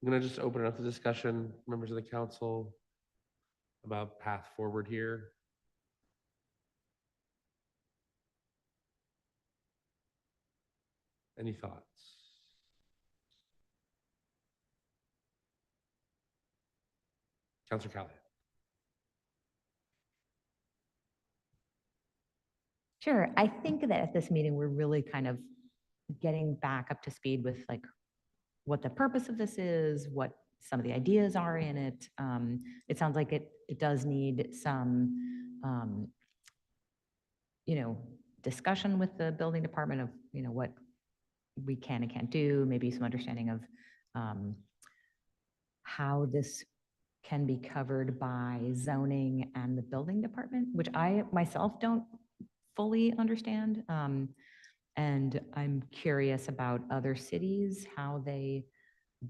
going to just open it up to discussion, members of the council, about path forward here. Any thoughts? Councilor Callahan. Sure. I think that at this meeting, we're really kind of getting back up to speed with like what the purpose of this is, what some of the ideas are in it. It sounds like it does need some, discussion with the building department of, what we can and can't do, maybe some understanding of how this can be covered by zoning and the building department, which I myself don't fully understand. And I'm curious about other cities, how they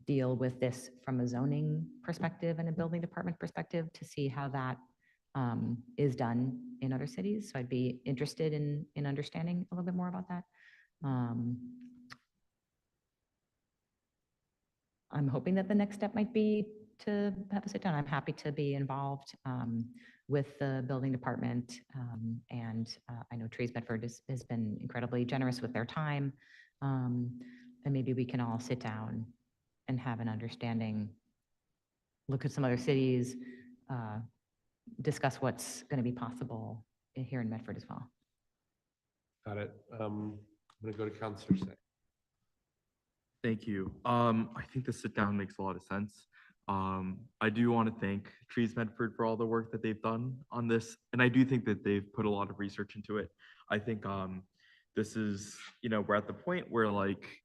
deal with this from a zoning perspective and a building department perspective to see how that is done in other cities. So I'd be interested in understanding a little bit more about that. I'm hoping that the next step might be to have a sit down. I'm happy to be involved with the building department. And I know Trees Medford has been incredibly generous with their time. And maybe we can all sit down and have an understanding, look at some other cities, discuss what's going to be possible here in Medford as well. Got it. I'm going to go to Councilor Say. Thank you. I think the sit down makes a lot of sense. I do want to thank Trees Medford for all the work that they've done on this. And I do think that they've put a lot of research into it. I think this is, we're at the point where like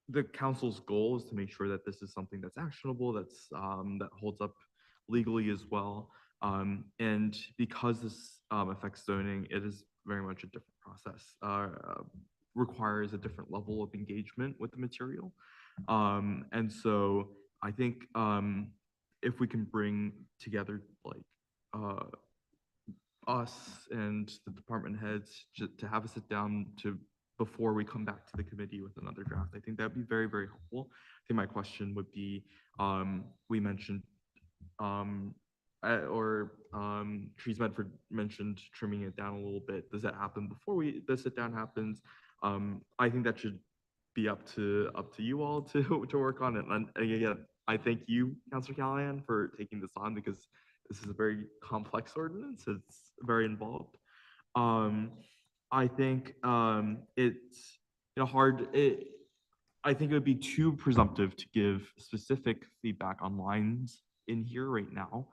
the council's goal is to make sure that this is something that's actionable, that's that holds up legally as well. And because this affects zoning, it is very much a different process, requires a different level of engagement with the material. And so I think if we can bring together like us and the department heads to have a sit down before we come back to the committee with another draft. I think that'd be very, very helpful. I think my question would be, we mentioned, Trees Medford mentioned trimming it down a little bit. Does that happen before the sit down happens? I think that should be up to you all to work on it. And again, I thank you, Councilor Callahan, for taking this on because this is a very complex ordinance. It's very involved. I think it's hard. I think it would be too presumptive to give specific feedback on lines in here right now,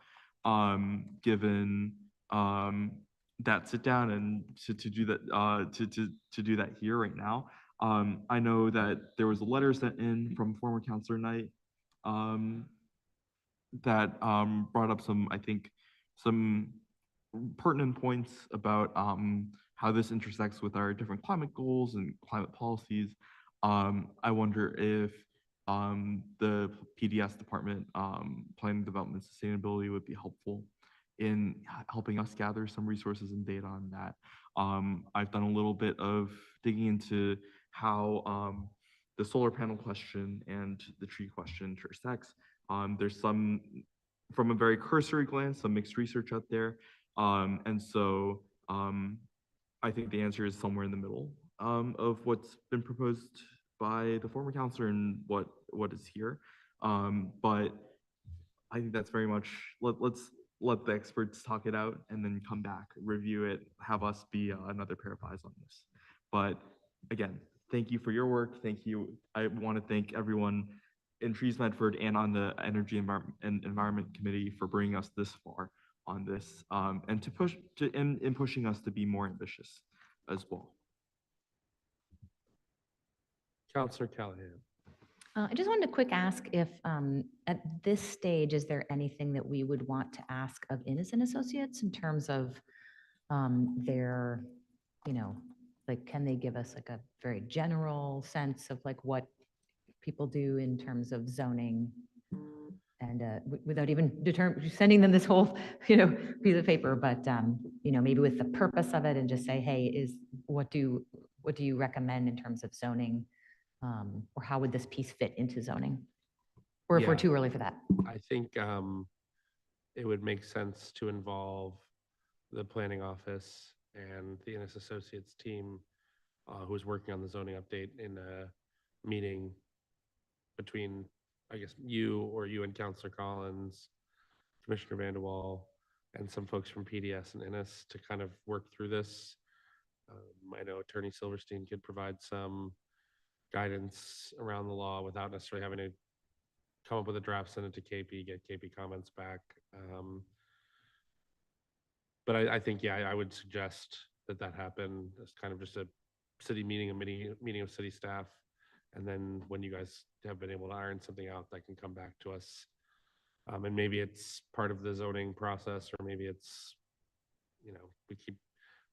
given that sit down and to do that to do that here right now. I know that there was a letter sent in from former Councilor Knight that brought up some, I think, some pertinent points about how this intersects with our different climate goals and climate policies. I wonder if the PDS department, Planning, Development, Sustainability, would be helpful in helping us gather some resources and data on that. I've done a little bit of digging into how the solar panel question and the tree question intersects. There's some, from a very cursory glance, some mixed research out there. And so I think the answer is somewhere in the middle of what's been proposed by the former counselor and what is here. But I think that's very much, let's let the experts talk it out and then come back, review it, have us be another pair of eyes on this. But again, thank you for your work. Thank you. I want to thank everyone in Trees Medford and on the Energy and Environment Committee for bringing us this far on this, and to push in pushing us to be more ambitious as well. Councilor Callahan. I just wanted to quick ask if at this stage, is there anything that we would want to ask of Innocent Associates in terms of their, like, can they give us like a very general sense of like what people do in terms of zoning? And without even sending them this whole, piece of paper, but maybe with the purpose of it and just say, hey, what do you recommend in terms of zoning? Or how would this piece fit into zoning? Or if we're Yeah. too early for that? I think it would make sense to involve the planning office and the Innis Associates team who's working on the zoning update in a meeting between, I guess, you and Councilor Collins, Commissioner Vanderwall, and some folks from PDS and Innis to kind of work through this. I know Attorney Silverstein could provide some guidance around the law without necessarily having to come up with a draft, send it to KP, get KP comments back. But I think, yeah, I would suggest that happen as kind of just a city meeting, a meeting of city staff. And then when you guys have been able to iron something out, that can come back to us. And maybe it's part of the zoning process, or maybe it's,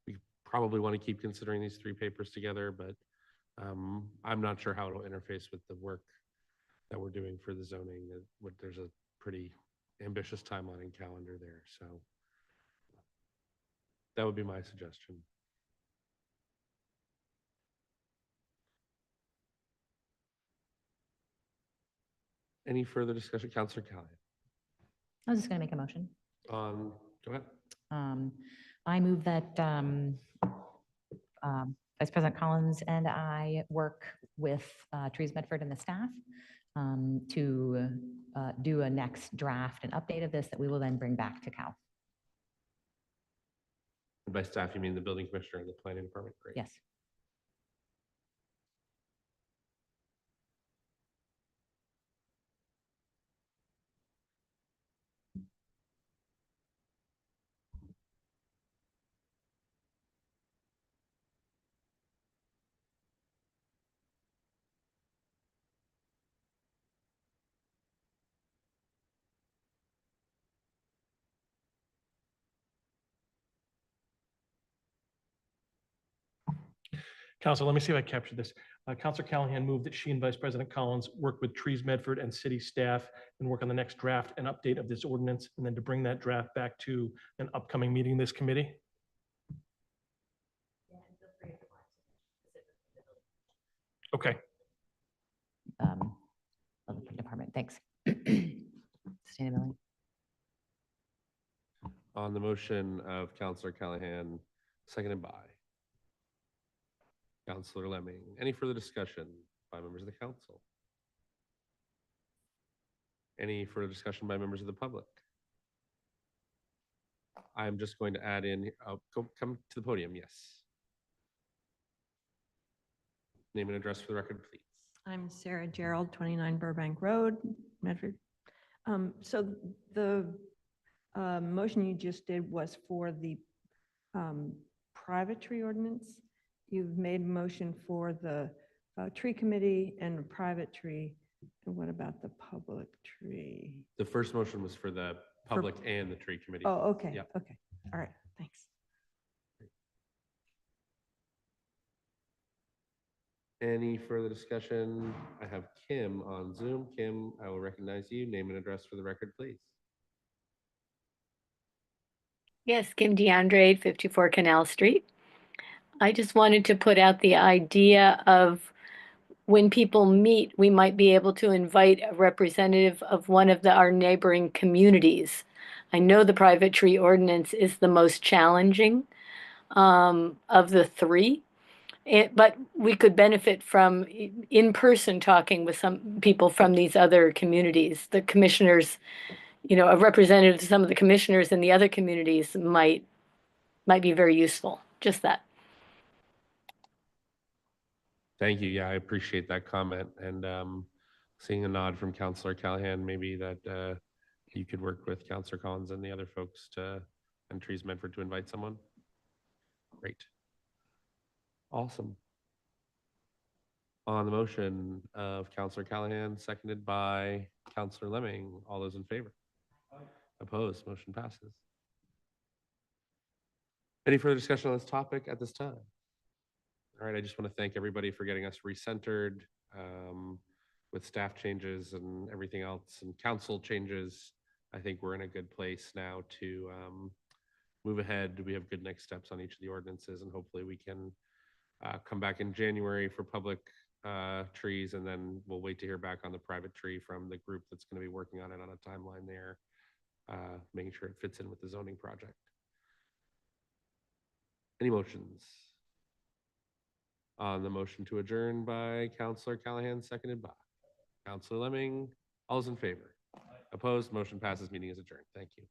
we probably want to keep considering these three papers together, but I'm not sure how it'll interface with the work that we're doing for the zoning. There's a pretty ambitious timeline and calendar there. So that would be my suggestion. Any further discussion? Councilor Callahan. I was just going to make a motion. Go ahead. I move that Vice President Collins and I work with Trees Medford and the staff to do a next draft and update of this that we will then bring back to Cal. By staff, you mean the building commissioner and the planning department? Great. Yes. Council, let me see if I captured this. Councilor Callahan moved that she and Vice President Collins work with Trees Medford and city staff and work on the next draft and update of this ordinance, and then to bring that draft back to an upcoming meeting of this committee. Okay. Of the department. Thanks. Sustainability. On the motion of Counselor Callahan, seconded by Counselor Lemming. Any further discussion by members of the council? Any further discussion by members of the public? I'm just going to add in, come to the podium, yes. Name and address for the record, please. I'm Sarah Gerald, 29 Burbank Road, Medford. So the motion you just did was for the private tree ordinance. You've made a motion for the tree committee and the private tree. And what about the public tree? The first motion was for the public and the tree committee. Oh, okay, Yep. okay. All right, thanks. Any further discussion? I have Kim on Zoom. Kim, I will recognize you. Name and address for the record, please. Yes, Kim DeAndre, 54 Canal Street. I just wanted to put out the idea of when people meet, we might be able to invite a representative of one of our neighboring communities. I know the private tree ordinance is the most challenging of the three. But we could benefit from in-person talking with some people from these other communities. The commissioners, a representative of some of the commissioners in the other communities might be very useful. Just that. Thank you. Yeah, I appreciate that comment. And seeing a nod from Counselor Callahan, maybe that you could work with Counselor Collins and the other folks and Trees Medford to invite someone. Great. Awesome. On the motion of Counselor Callahan, seconded by Counselor Lemming, all those in favor? Opposed, motion passes. Any further discussion on this topic at this time? All right, I just want to thank everybody for getting us recentered with staff changes and everything else and council changes. I think we're in a good place now to move ahead. We have good next steps on each of the ordinances, and hopefully we can come back in January for public trees, and then we'll wait to hear back on the private tree from the group that's going to be working on it on a timeline there, making sure it fits in with the zoning project. Any motions? On the motion to adjourn by Counselor Callahan, seconded by Counselor Lemming, all those in favor? Opposed, motion passes, meeting is adjourned. Thank you.